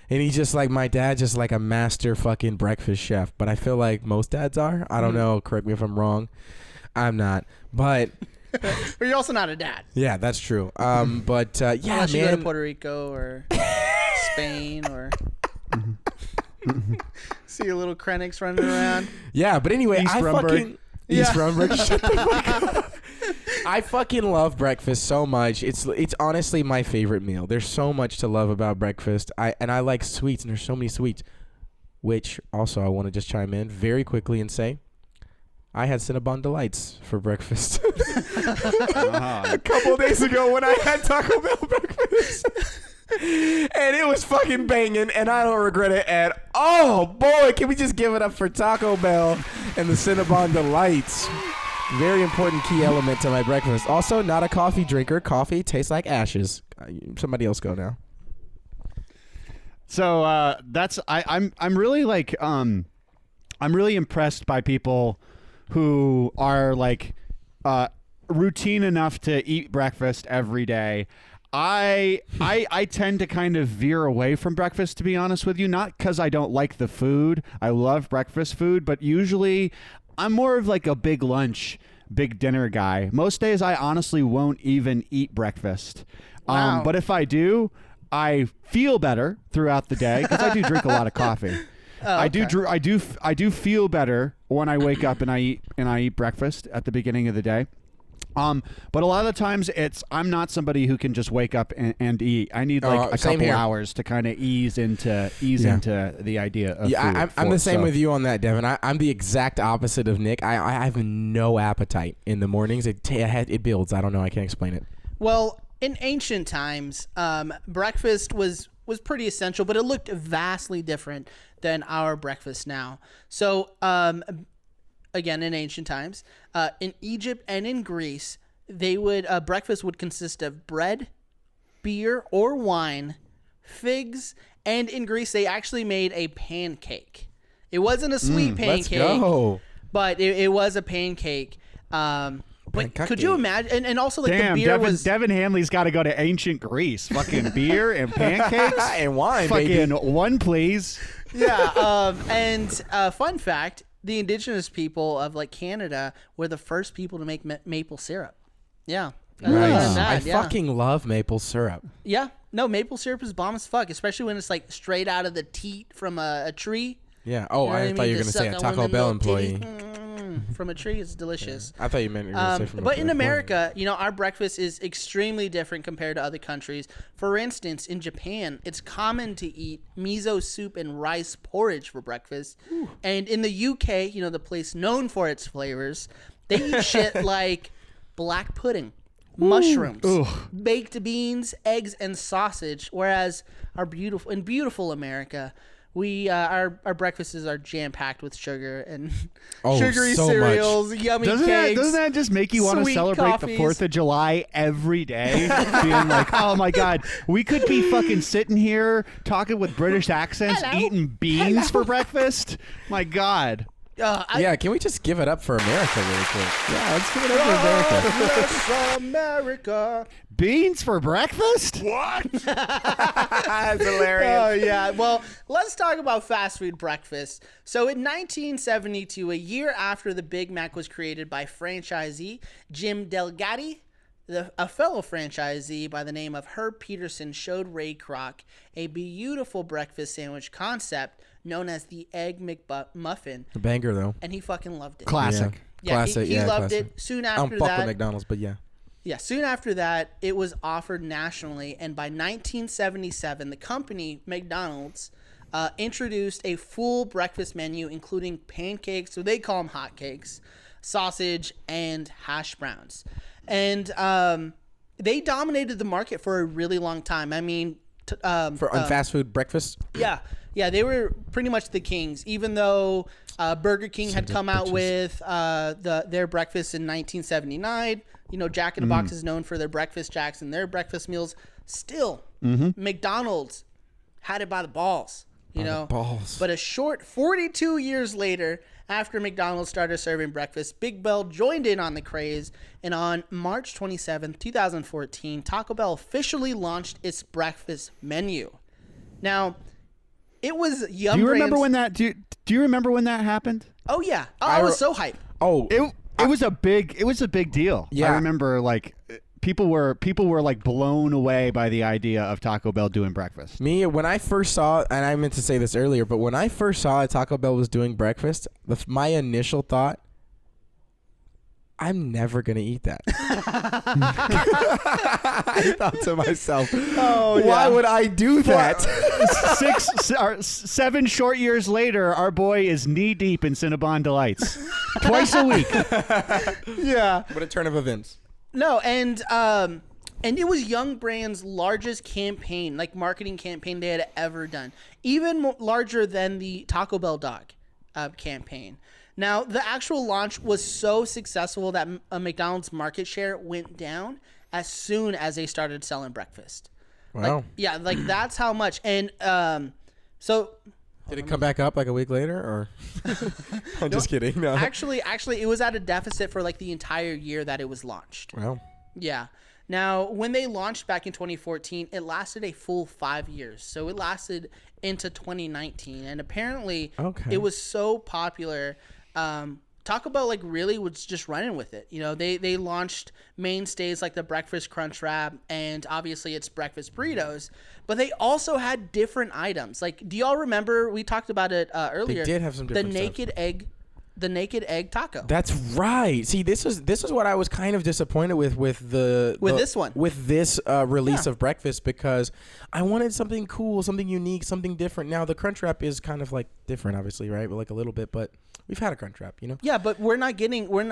And he's just like, my dad, just like a master fucking breakfast chef. But I feel like most dads are. I don't know. Correct me if I'm wrong. I'm not. But but you're also not a dad. Yeah, that's true. Yeah, unless you man. go to Puerto Rico or Spain or see a little Kreneks running around. Yeah, but anyway, East Rumberg. Shut the fuck up. I fucking love breakfast so much. It's honestly my favorite meal. There's so much to love about breakfast. I like sweets, and there's so many sweets. Which also I want to just chime in very quickly and say, I had Cinnabon Delights for breakfast a couple days ago when I had Taco Bell breakfast. And it was fucking banging, and I don't regret it at all. Boy, can we just give it up for Taco Bell and the Cinnabon Delights. Very important key element to my breakfast. Also, not a coffee drinker. Coffee tastes like ashes. Somebody else go now. So I'm really like I'm really impressed by people who are like routine enough to eat breakfast every day. I tend to kind of veer away from breakfast, to be honest with you, not because I don't like the food. I love breakfast food, but usually I'm more of like a big lunch, big dinner guy. Most days I honestly won't even eat breakfast. Wow. But if I do, I feel better throughout the day because I do drink a lot of coffee. Oh, okay. I do feel better when I wake up and I eat breakfast at the beginning of the day. But a lot of the times I'm not somebody who can just wake up and eat. I need like a couple hours to kind of ease into the idea of food. I'm the same with you on that, Devin. I'm the exact opposite of Nick. I have no appetite in the mornings. It builds. I don't know. I can't explain it. Well, in ancient times, breakfast was pretty essential, but it looked vastly different than our breakfast now. So, again, in ancient times, in Egypt and in Greece, they would breakfast would consist of bread, beer or wine, figs, and in Greece they actually made a pancake. It wasn't a sweet pancake, let's go. but it was a pancake. But could you imagine? And also, like, damn, the beer Devin Hanley's got to go to ancient Greece. Fucking beer and pancakes and wine, fucking baby. one, please. Yeah. And fun fact: the indigenous people of like Canada were the first people to make maple syrup. Yeah. Nice. That, I fucking love maple syrup. Yeah. No, maple syrup is bomb as fuck, especially when it's like straight out of the teat from a tree. Yeah. Oh, You know what I thought you were Just gonna say a suck on Taco one Bell little titty. employee. From a tree. It's delicious. I thought you meant you were gonna say from a But in employee. America, you know, our breakfast is extremely different compared to other countries. For instance, in Japan, it's common to eat miso soup and rice porridge for breakfast. Ooh. And in the UK, you know, the place known for its flavors, they eat shit like black pudding, mushrooms, baked beans, eggs, and sausage. Whereas our beautiful America, we our breakfasts are jam packed with sugar and sugary so cereals, yummy cakes. Doesn't that just make you want to sweet celebrate coffees. the 4th of July every day? Being like, oh my God, we could be fucking sitting here talking with British accents, eating beans for breakfast. My God. Yeah, can we just give it up for America really quick? Yeah, let's give it up for America. Bless America. Beans for breakfast? What? That's hilarious. Oh, yeah. Well, let's talk about fast food breakfast. So in 1972, a year after the Big Mac was created by franchisee Jim Delgatti, a fellow franchisee by the name of Herb Peterson showed Ray Kroc a beautiful breakfast sandwich concept known as the Egg McMuffin. A banger, though. And he fucking loved it. Classic. Yeah, Classic, he loved classic. it. Soon I after don't fuck that, with McDonald's, but yeah. Yeah, soon after that, it was offered nationally, and by 1977, the company, McDonald's, introduced a full breakfast menu, including pancakes, so they call them hotcakes, sausage, and hash browns. And they dominated the market for a really long time. I mean... On fast food breakfast? Yeah, they were pretty much the kings, even though Burger King had come out with their breakfast in 1979. You know, Jack in the Box is known for their breakfast jacks and their breakfast meals. Still, McDonald's had it by the balls, you know. But a short 42 years later, after McDonald's started serving breakfast, Big Bell joined in on the craze, and on March 27, 2014, Taco Bell officially launched its breakfast menu. Now, it was Yum Do you remember Brands- when that? Do you remember when that happened? Oh yeah, I was so hyped. Oh, It was a big deal. Yeah. I remember like people were like blown away by the idea of Taco Bell doing breakfast. me, when I first saw, and I meant to say this earlier, but when I first saw Taco Bell was doing breakfast, my initial thought, I'm never going to eat that. I thought to myself, why would I do that? 7 short years later, our boy is knee deep in Cinnabon Delights. Twice a week. Yeah. What a turn of events. No, and And it was Young Brand's largest campaign, like marketing campaign they had ever done, even larger than the Taco Bell dog campaign. Now, the actual launch was so successful that McDonald's market share went down as soon as they started selling breakfast. Wow. Like that's how much. And so did it come back up like a week later, or? I'm just kidding. No. Actually, it was at a deficit for like the entire year that it was launched. Wow. Yeah. Now, when they launched back in 2014, it lasted a full 5 years. So it lasted into 2019, and apparently it was so popular. Taco Bell like really was just running with it. You know, they launched mainstays like the breakfast crunch wrap and obviously it's breakfast burritos, but they also had different items. Like, do y'all remember we talked about it earlier? They did have some different the naked egg taco. That's right. See, this is what I was kind of disappointed with this release of breakfast, because I wanted something cool, something unique, something different. Now the crunch wrap is kind of like different, obviously, right? But like a little bit, but we've had a crunch wrap, you know? Yeah, but we're not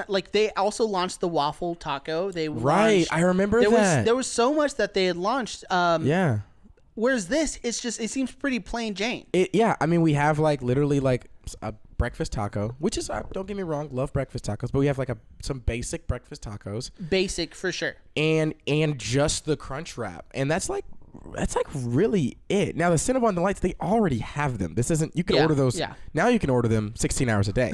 like they also launched the waffle taco. I remember that. There was so much that they had launched. Yeah. Whereas this, it seems pretty plain Jane. I mean, we have like literally like a breakfast taco, which is, don't get me wrong, love breakfast tacos, but we have like some basic breakfast tacos. Basic for sure. And just the crunch wrap. And that's like really it. Now the Cinnabon Delights, they already have them. This isn't, you can order those. Yeah. Now you can order them 16 hours a day.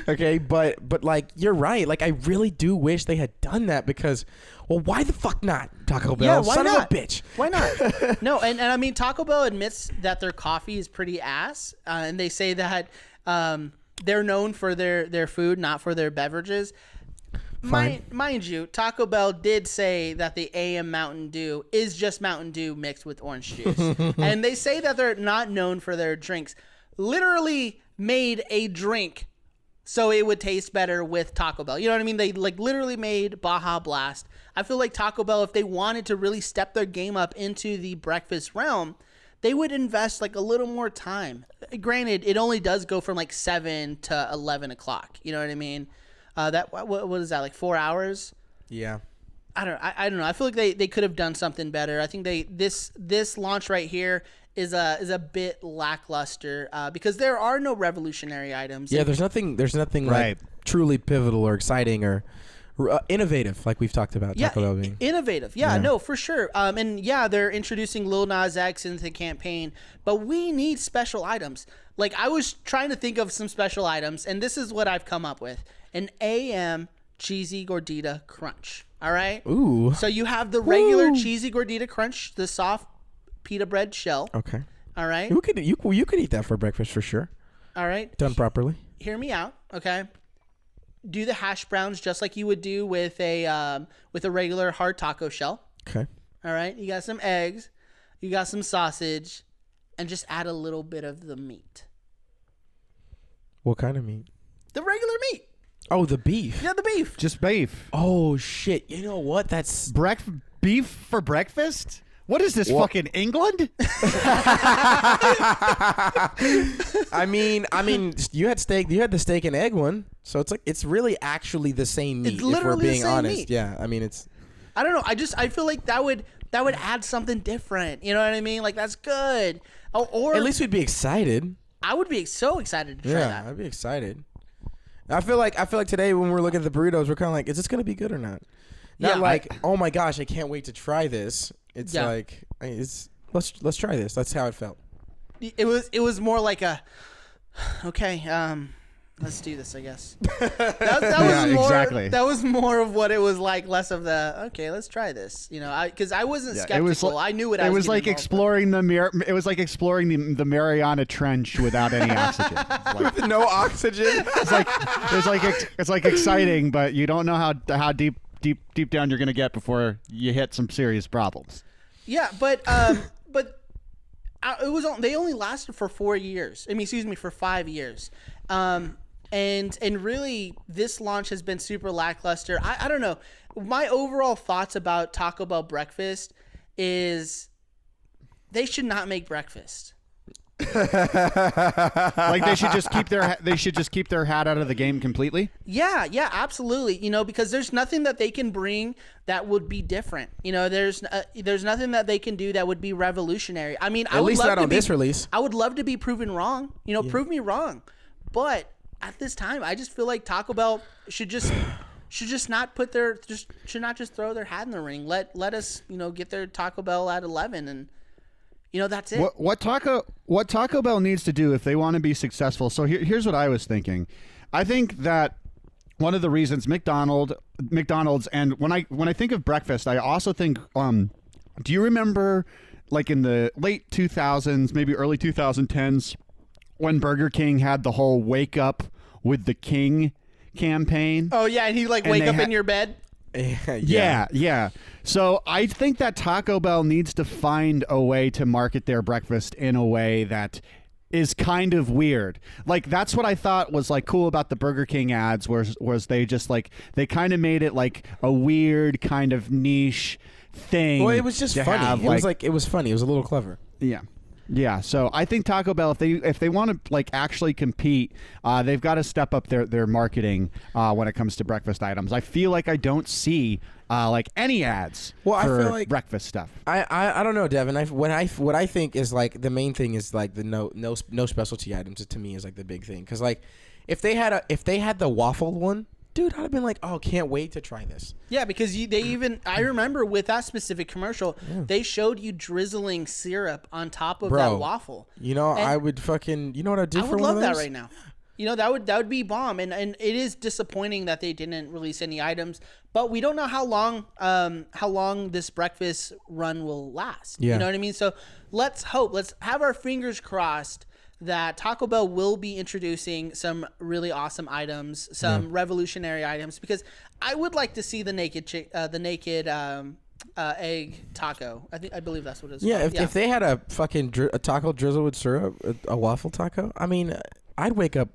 Okay. But like, you're right. Like, I really do wish they had done that, because, well, why the fuck not, Taco Bell? Yeah, why Son not? of a bitch. Why not? No, and I mean, Taco Bell admits that their coffee is pretty ass, and they say that they're known for their food, not for their beverages. Mind you, Taco Bell did say that the AM Mountain Dew is just Mountain Dew mixed with orange juice. And they say that they're not known for their drinks. Literally made a drink so it would taste better with Taco Bell. You know what I mean? They like literally made Baja Blast. I feel like Taco Bell, if they wanted to really step their game up into the breakfast realm, they would invest like a little more time. Granted, it only does go from like 7 to 11 o'clock. You know what I mean? What is that, like 4 hours? Yeah. I don't know. I feel like they could have done something better. I think this launch right here is a bit lackluster because there are no revolutionary items. Yeah, there's nothing like truly pivotal or exciting or innovative, like we've talked about. Taco Bell being innovative. Yeah, no, for sure. And yeah, they're introducing Lil Nas X into the campaign, but we need special items. Like, I was trying to think of some special items, and this is what I've come up with: an AM cheesy Gordita crunch. All right. Ooh. So you have the regular cheesy Gordita crunch, the soft pita bread shell. Okay. All right. You could eat that for breakfast for sure. All right. Done properly. Hear me out. Okay. Do the hash browns just like you would do with a regular hard taco shell. Okay. All right. You got some eggs, you got some sausage, and just add a little bit of the meat. What kind of meat? The regular meat. Oh, the beef. Yeah, the beef. Just beef. Oh shit! You know what? That's Beef for breakfast? What is this, fucking England? I mean, you had steak. You had the steak and egg one, so it's really actually the same meat. It's literally if we're being the same honest. meat. Yeah, I mean it's. I don't know. I feel like that would add something different. You know what I mean? Like, that's good. Or At least we'd be excited. I would be so excited to try that. Yeah, I'd be excited. I feel like today when we're looking at the burritos, we're kind of like, is this gonna be good or not? Not like, oh my gosh, I can't wait to try this. It's like, let's try this. That's how it felt. It was more like a, okay, let's do this, I guess. That was more of what it was like, less of the, okay, let's try this. You know, because I wasn't skeptical. I knew what I was. It was like exploring It was like exploring the Mariana Trench without any oxygen. With no oxygen. It's like exciting, but you don't know how deep down you're gonna get before you hit some serious problems. Yeah, but it was they only lasted for 4 years. I mean, excuse me, for 5 years. And really, this launch has been super lackluster. I don't know. My overall thoughts about Taco Bell breakfast is they should not make breakfast. Like they should just keep their hat out of the game completely. Yeah, absolutely. Because there's nothing that they can bring that would be different. There's nothing that they can do that would be revolutionary. I mean, At least not on this release. I would love to be proven wrong. Prove me wrong. But at this time, I just feel like Taco Bell should just not should not just throw their hat in the ring. Let us get their Taco Bell at 11 and. That's it. What Taco Bell needs to do if they want to be successful. So here's what I was thinking. I think that one of the reasons McDonald's, and when I think of breakfast, I also think. Do you remember, like in the late 2000s, maybe early 2010s, when Burger King had the whole "Wake Up with the King" campaign? Oh yeah, and he wake up in your bed. Yeah. So I think that Taco Bell needs to find a way to market their breakfast in a way that is kind of weird. Like that's what I thought was like cool about the Burger King ads was they just like they kind of made it like a weird kind of niche thing. Well, it was just funny. It was funny. It was a little clever. Yeah, so I think Taco Bell, if they want to like actually compete, they've got to step up their marketing when it comes to breakfast items. I feel like I don't see like any ads for I feel like breakfast stuff. I don't know, Devin. What I think is like the main thing is like the no specialty items to me is like the big thing because like if they had the waffle one. Dude, I'd have been like, oh, can't wait to try this. Yeah, because I remember with that specific commercial, they showed you drizzling syrup on top of that waffle. I would fucking, you know what I'd do for one of those? I would love that right now. That would be bomb. And it is disappointing that they didn't release any items, but we don't know how long this breakfast run will last. Yeah. You know what I mean? So let's hope, let's have our fingers crossed that Taco Bell will be introducing some really awesome items, some revolutionary items, because I would like to see the naked egg taco. I believe that's what it is. Yeah, called. if they had a fucking a taco drizzle with syrup, a waffle taco, I mean, I'd wake up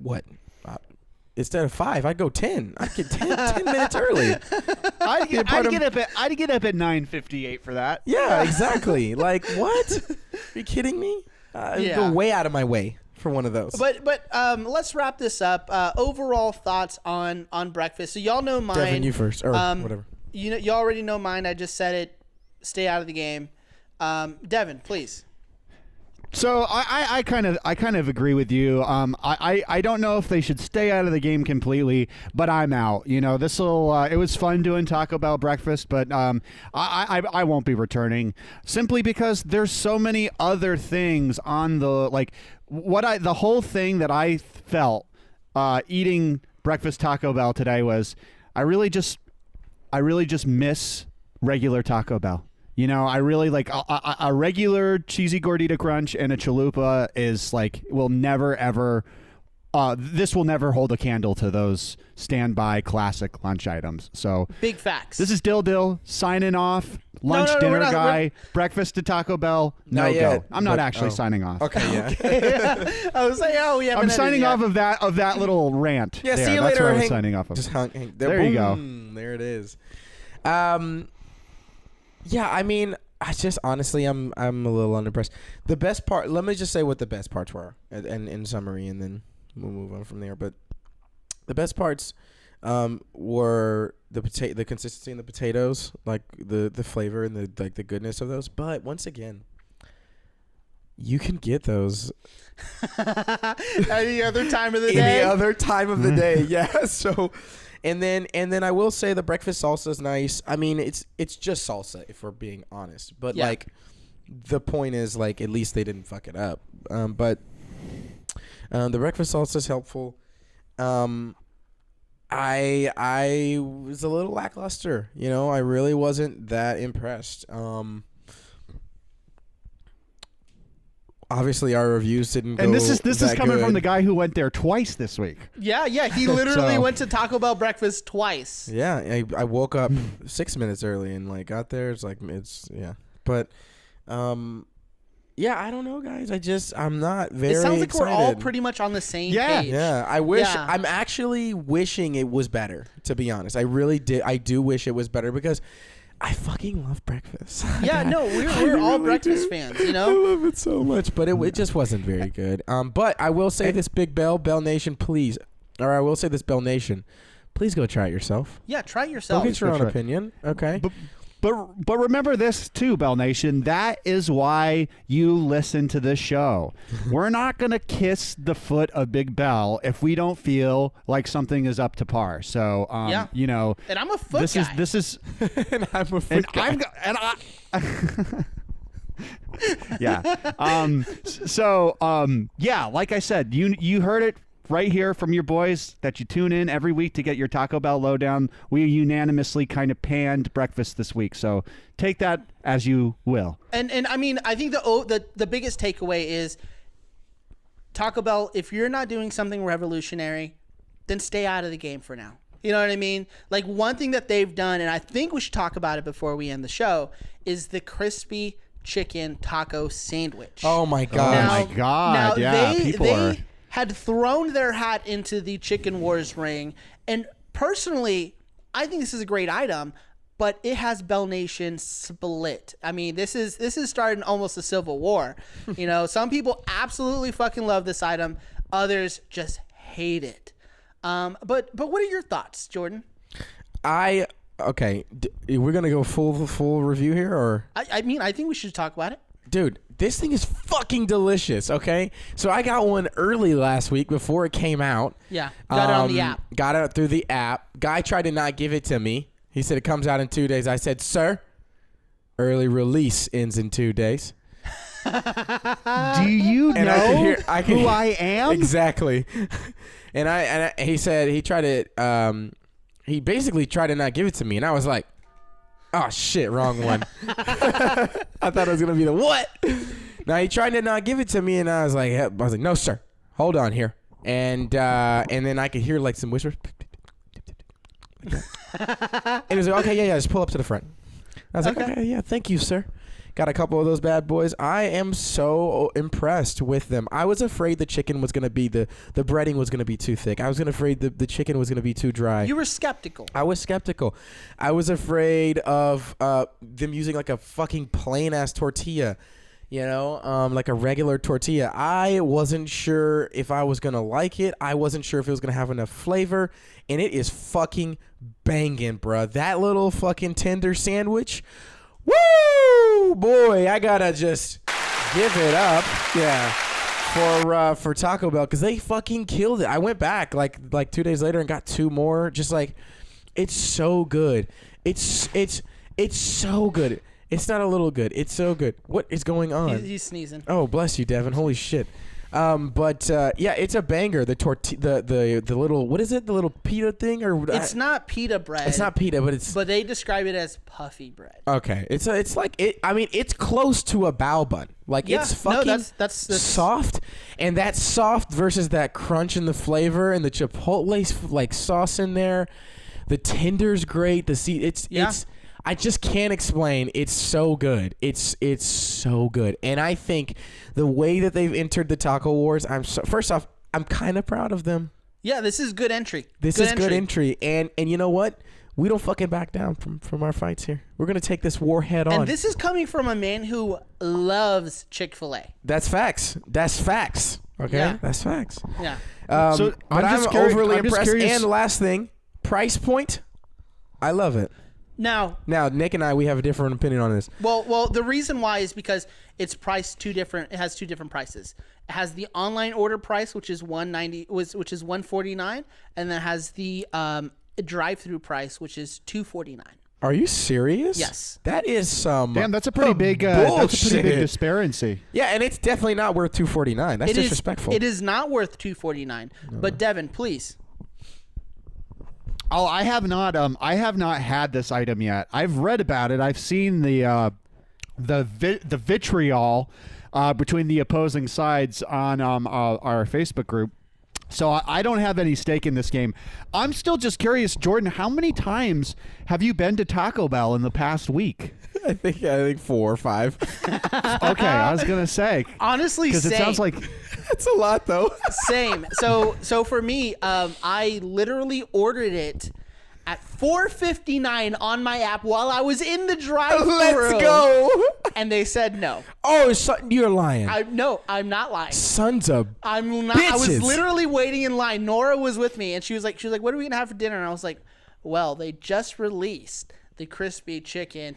instead of 5, I'd go 10. I'd get 10 minutes early. I'd get up at 9:58 for that. Yeah, exactly. Like what? Are you kidding me? I'd go way out of my way for one of those. But let's wrap this up. Overall thoughts on breakfast. So y'all know mine. Devin, you first, or whatever. You already know mine. I just said it. Stay out of the game. Devin, please. So I kind of agree with you. I don't know if they should stay out of the game completely, but I'm out. It was fun doing Taco Bell breakfast, but I won't be returning simply because there's so many other things on the whole thing that I felt eating breakfast Taco Bell today was I really just miss regular Taco Bell. I really like a regular cheesy gordita crunch and a chalupa is like will never ever this will never hold a candle to those standby classic lunch items. So big facts. This is Dill signing off. Lunch, dinner guy, breakfast to Taco Bell. No go. I'm not actually signing off. Okay, yeah. I was like, yeah. I'm signing off of that little rant. Yeah, there. see you That's later. what I was signing off of. Just there you go. There it is. Yeah, I mean, I just honestly, I'm a little unimpressed. The best part. Let me just say what the best parts were, and in summary, and then we'll move on from there. But the best parts were the consistency in the potatoes, like the flavor and the goodness of those. But once again, you can get those any other time of the day. Any other time of the day, yeah. So. And then I will say the breakfast salsa is nice. I mean, it's just salsa if we're being honest. But like, the point is like at least they didn't fuck it up. But the breakfast salsa is helpful. I was a little lackluster. I really wasn't that impressed. Obviously, our reviews didn't go. And this is coming good. from the guy who went there twice this week. Yeah. He literally went to Taco Bell breakfast twice. Yeah, I woke up 6 minutes early and got there. But I don't know, guys. I'm not very. It sounds like excited. we're all pretty much on the same page. Yeah. I'm actually wishing it was better. To be honest, I really did. I do wish it was better because I fucking love breakfast. Yeah, no, we're all breakfast fans, you I know? love it so much, but it just wasn't very good. But I will say this, Big Bell Nation, please, or I will say this, Bell Nation, please go try it yourself. Yeah, try it Don't yourself. get your own That's right. opinion, okay? But remember this too, Bell Nation. That is why you listen to this show. We're not gonna kiss the foot of Big Bell if we don't feel like something is up to par. So, Yeah. you know, And I'm a foot this guy. is And I'm a and foot guy. I've got and I. Yeah. Yeah. Like I said, you heard it right here from your boys that you tune in every week to get your Taco Bell lowdown. We unanimously kind of panned breakfast this week, so take that as you will. And I mean, I think the biggest takeaway is Taco Bell, if you're not doing something revolutionary, then stay out of the game for now. You know what I mean? Like, one thing that they've done, and I think we should talk about it before we end the show, is the crispy chicken taco sandwich. Oh my Oh god. my God, yeah, they had thrown their hat into the chicken wars ring, and personally, I think this is a great item, but it has Bell Nation split. I mean, this is starting almost a civil war. You know, some people absolutely fucking love this item, others just hate it. But what are your thoughts, Jordan? Okay, we're gonna go full review here, or I mean, I think we should talk about it. dude, this thing is fucking delicious. Okay, so I got one early last week before it came out. Yeah, got it on the app. Got it through the app. Guy tried to not give it to me. He said it comes out in 2 days. I said, sir, early release ends in 2 days. Do you And know I could who hear- I am? Exactly. And he said he tried to he basically tried to not give it to me, and I was like, oh shit, wrong one. I thought it was gonna be the what? Now he tried to not give it to me, and I was like, no sir, hold on here, and then I could hear like some whispers, like that. And he was like, okay, yeah, just pull up to the front. I was like, okay, yeah, thank you, sir. Got a couple of those bad boys. I am so impressed with them. I was afraid the chicken was going to be, the breading was going to be too thick. I was afraid the chicken was going to be too dry. You were skeptical. I was skeptical. I was afraid of them using like a fucking plain-ass tortilla, you know, like a regular tortilla. I wasn't sure if I was going to like it. I wasn't sure if it was going to have enough flavor. And it is fucking banging, bruh. That little fucking tender sandwich, woo, boy, I gotta just give it up, yeah, for Taco Bell, because they fucking killed it. I went back like 2 days later and got 2 more. Just like, it's so good. It's so good. It's not a little good. It's so good. What is going on? He's sneezing. Oh, bless you, Devin. Holy shit. Yeah, it's a banger. The little, what is it? The little pita thing, or It's not pita bread. It's not pita, but it's. But they describe it as puffy bread. Okay, it's like it. I mean, it's close to a bao bun. Like, Yeah, it's fucking no, that's soft, and that soft versus that crunch in the flavor, and the chipotle like sauce in there. The tender's great. It's. I just can't explain. It's so good. It's so good, and I think the way that they've entered the Taco Wars, first off, I'm kind of proud of them. Yeah, this is good entry. This is good entry, and you know what? We don't fucking back down from our fights here. We're gonna take this war head on. And this is coming from a man who loves Chick-fil-A. That's facts. That's facts. Okay, Yeah. that's facts. Yeah. So But I'm I'm just curious- overly I'm just impressed. curious- And price thing, price point, I love it. Now, Nick and I, we have a different opinion on this. well, the reason why is because it's priced two different. It has two different prices. It has the online order price, which is which is $149, and then it has the drive-through price, which is $249. Are you serious? Yes. That is some. Damn, that's a pretty big. That's a pretty big bullshit. disparity. Yeah, and it's definitely not worth $249. That's disrespectful. It is not worth $249. But Devin, please. Oh, I have not had this item yet. I've read about it. I've seen the vitriol between the opposing sides on our Facebook group. So I don't have any stake in this game. I'm still just curious, Jordan. How many times have you been to Taco Bell in the past week? I think 4 or 5. Okay, I was gonna say Honestly, because same. it sounds like That's a lot, though. Same. So for me, I literally ordered it at 4:59 on my app while I was in the drive-thru. Let's go. And they said no. Oh, you're lying. No, I'm not lying. Sons of I'm not. bitches. I was literally waiting in line. Nora was with me, and she was like, "What are we gonna have for dinner?" And I was like, "Well, they just released the crispy chicken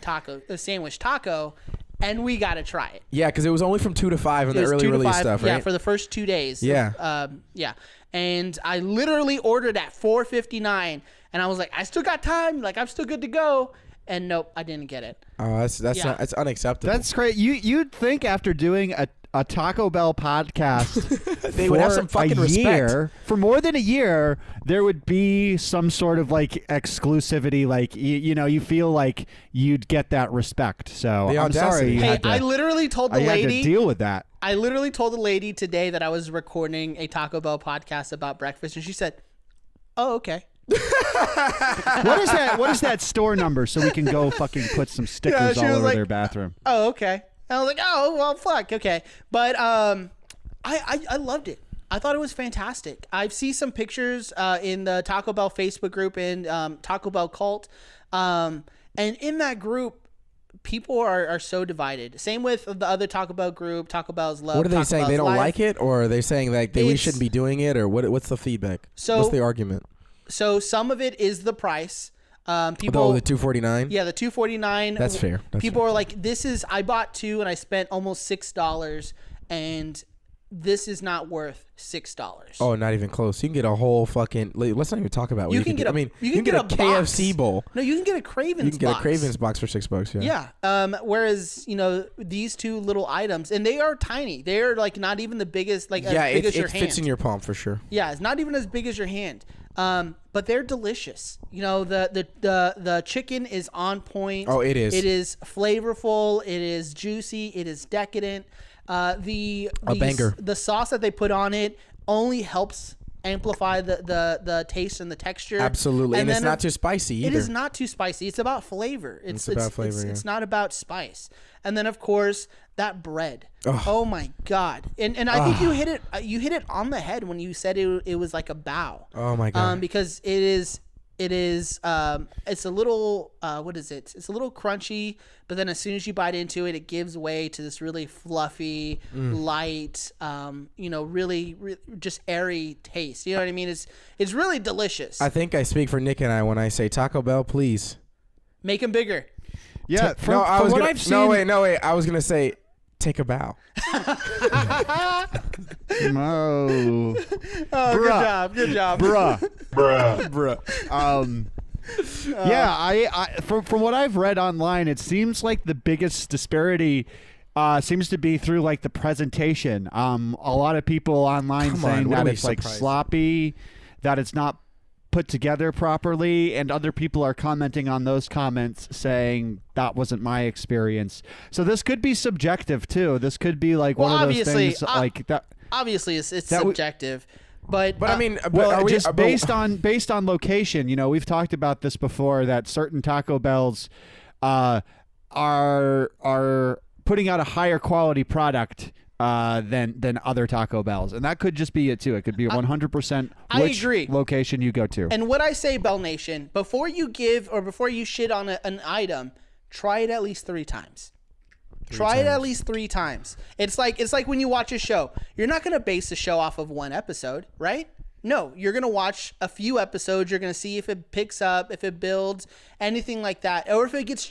sandwich taco, and we gotta try it." Yeah, because it was only from 2 to 5 in the It was early 2 to release 5, stuff, right? Yeah, for the first 2 days. Yeah. Yeah. And I literally ordered at 4:59, and I was like, I still got time. Like, I'm still good to go. And nope, I didn't get it. Oh, that's unacceptable. That's great. You'd think after doing a Taco Bell podcast they would have some fucking respect. For more than a year, there would be some sort of like exclusivity. Like you feel like you'd get that respect. So The I'm audacity. sorry. Hey, I literally told the I had lady. to deal with that. I literally told the lady today that I was recording a Taco Bell podcast about breakfast, and she said, "Oh, okay." What is that store number so we can go fucking put some stickers she all was over like, their bathroom? Oh, okay. And I was like, oh, well, fuck, okay. But I loved it. I thought it was fantastic. I see some pictures in the Taco Bell Facebook group and Taco Bell cult, and in that group, people are so divided. Same with the other Taco Bell group, Taco Bell's Love. What are they Taco saying? Bell's They don't Life. like it, or are they saying like we shouldn't be doing it, or what's the feedback? What's the argument? So some of it is the price. People, the $2.49. Yeah, the $2.49. That's fair. People are like, I bought 2 and I spent almost $6, and this is not worth $6. Oh, not even close. You can get a whole fucking. Let's not even talk about what you can get. You can get a KFC bowl. No, you can get a Cravens. You can get box. a Cravens box for $6. Yeah. Yeah. Whereas these 2 little items, and they are tiny. They are like not even the biggest. Like as big as your hand. It fits in your palm for sure. Yeah, it's not even as big as your hand. But they're delicious. The chicken is on point. Oh, it is. It is flavorful. It is juicy. It is decadent. The banger. The sauce that they put on it only helps amplify the taste and the texture. Absolutely, and it's not too spicy either. It is not too spicy. It's about flavor. It's about flavor. It's not about spice. And then of course that bread. Oh my god! And I think you hit it. You hit it on the head when you said it was like a bow. Oh my god! Because it is. It's a little what is it? It's a little crunchy, but then as soon as you bite into it, it gives way to this really fluffy, light, really just airy taste. You know what I mean? It's really delicious. I think I speak for Nick and I when I say Taco Bell, please make them bigger. Yeah. No, wait. I was gonna say take a bow. No. Good job. Bruh. Yeah, I from what I've read online, it seems like the biggest disparity seems to be through like the presentation. A lot of people online saying that it's like sloppy, that it's not put together properly, and other people are commenting on those comments saying that wasn't my experience. So this could be subjective too. This could be like one of those things like that. Obviously, it's subjective, but I mean, based on location. We've talked about this before, that certain Taco Bells are putting out a higher quality product than other Taco Bells, and that could just be it too. It could be 100% which location you go to. And what I say, Bell Nation, before you shit on an item, try it at least 3 times. Try it at least 3 times. It's like when you watch a show. You're not going to base the show off of one episode, right? No, you're going to watch a few episodes. You're going to see if it picks up, if it builds, anything like that, or if it gets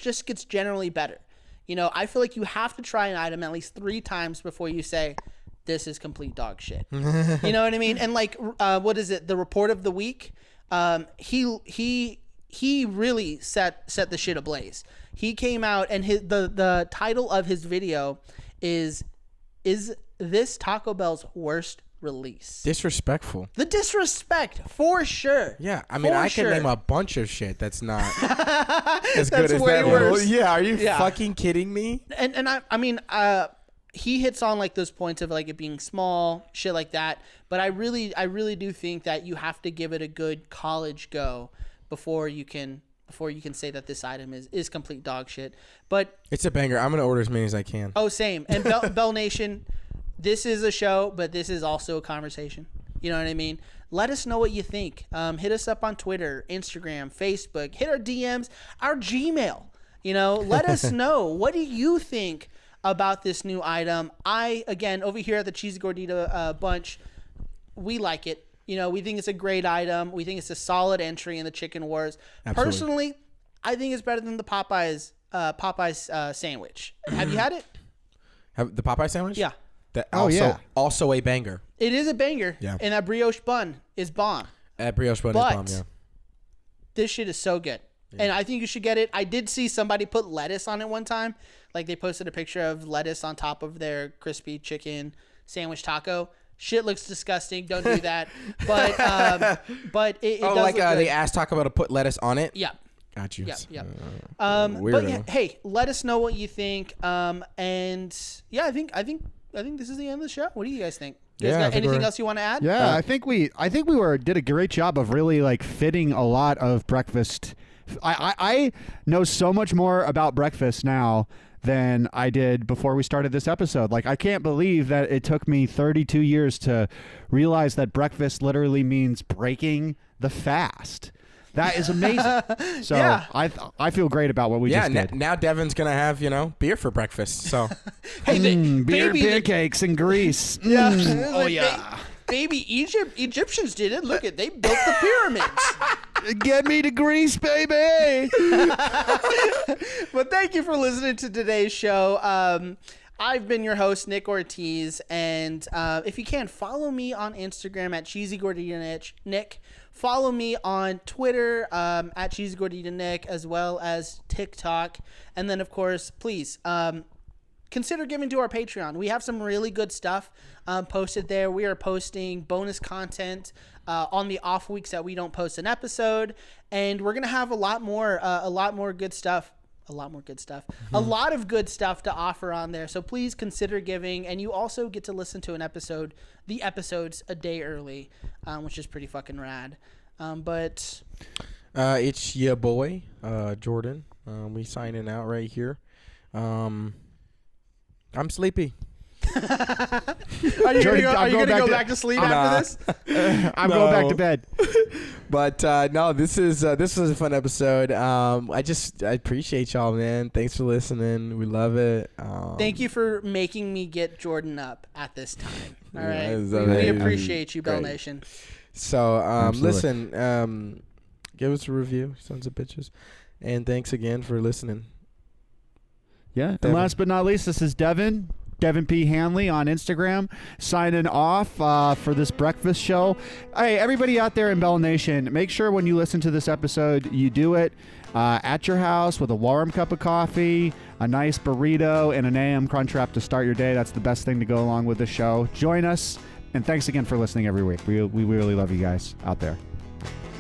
generally better. I feel like you have to try an item at least 3 times before you say, this is complete dog shit. You know what I mean? And like, what is it? The report of the week. He really set the shit ablaze. He came out and the title of his video is this Taco Bell's worst release? Disrespectful. The disrespect, for sure. Yeah, I mean, I can name a bunch of shit that's not as That's good as way that. worse. Yeah, are you fucking kidding me? And I mean, he hits on like those points of like it being small, shit like that. But I really do think that you have to give it a good college go before you can say that this item is complete dog shit. But it's a banger. I'm gonna order as many as I can. Oh, same. And Bell Nation, this is a show, but this is also a conversation. You know what I mean? Let us know what you think. Hit us up on Twitter, Instagram, Facebook. Hit our DMs, our Gmail. You know, let us know. What do you think about this new item? Again, over here at the Cheesy Gordita Bunch, we like it. You know, we think it's a great item. We think it's a solid entry in the chicken wars. Absolutely. Personally, I think it's better than the Popeyes sandwich. Have you had it? The Popeye sandwich? Yeah. Also a banger. It is a banger. Yeah. And that brioche bun is bomb. That brioche bun is bomb, yeah. This shit is so good. Yeah. And I think you should get it. I did see somebody put lettuce on it one time. Like they posted a picture of lettuce on top of their crispy chicken sandwich taco. Shit looks disgusting. Don't do that. But it does look good. They asked Taco Bell to put lettuce on it? Yeah. Got you. Yeah. Weirdo. But hey, let us know what you think. And yeah, I think this is the end of the show. What do you guys think? You guys got anything else you want to add? Yeah, I think we did a great job of really like fitting a lot of breakfast. I know so much more about breakfast now than I did before we started this episode. Like, I can't believe that it took me 32 years to realize that breakfast literally means breaking the fast. That is amazing. So yeah. I feel great about what we just did. Now Devin's going to have, beer for breakfast. So beer, pancakes, and grease. Yeah. Oh, yeah. Baby Egyptians did it. Look at, they built the pyramids. Get me to Greece, baby. But thank you for listening to today's show. I've been your host, Nick Ortiz, and if you can, follow me on Instagram at CheesyGorditaNick. Follow me on Twitter at CheesyGorditaNick, as well as TikTok. And then, of course, please consider giving to our Patreon. We have some really good stuff posted there. We are posting bonus content on the off weeks that we don't post an episode, and we're gonna have a lot of good stuff to offer on there. So please consider giving, and you also get to listen to the episodes a day early, which is pretty fucking rad. But it's your boy Jordan. We signing out right here. I'm sleepy. Are you gonna go back to sleep after this? I'm going back to bed. But no, this was a fun episode. I appreciate y'all, man. Thanks for listening. We love it. Thank you for making me get Jordan up at this time. All right, we appreciate you, Bell Nation. So listen, give us a review, sons of bitches, and thanks again for listening. Yeah, Devin. and last but not least, this is Devin P. Hanley on Instagram, signing off for this breakfast show. Hey, everybody out there in Bell Nation, make sure when you listen to this episode, you do it at your house with a warm cup of coffee, a nice burrito, and an AM Crunchwrap to start your day. That's the best thing to go along with the show. Join us, and thanks again for listening every week. We really love you guys out there.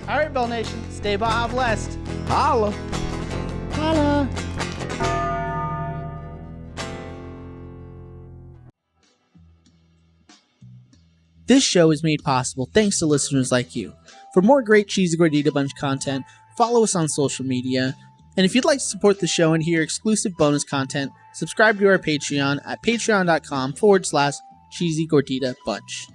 All right, Bell Nation, stay blessed. Holla. Holla. This show is made possible thanks to listeners like you. For more great Cheesy Gordita Bunch content, follow us on social media. And if you'd like to support the show and hear exclusive bonus content, subscribe to our Patreon at patreon.com/Cheesy Gordita Bunch.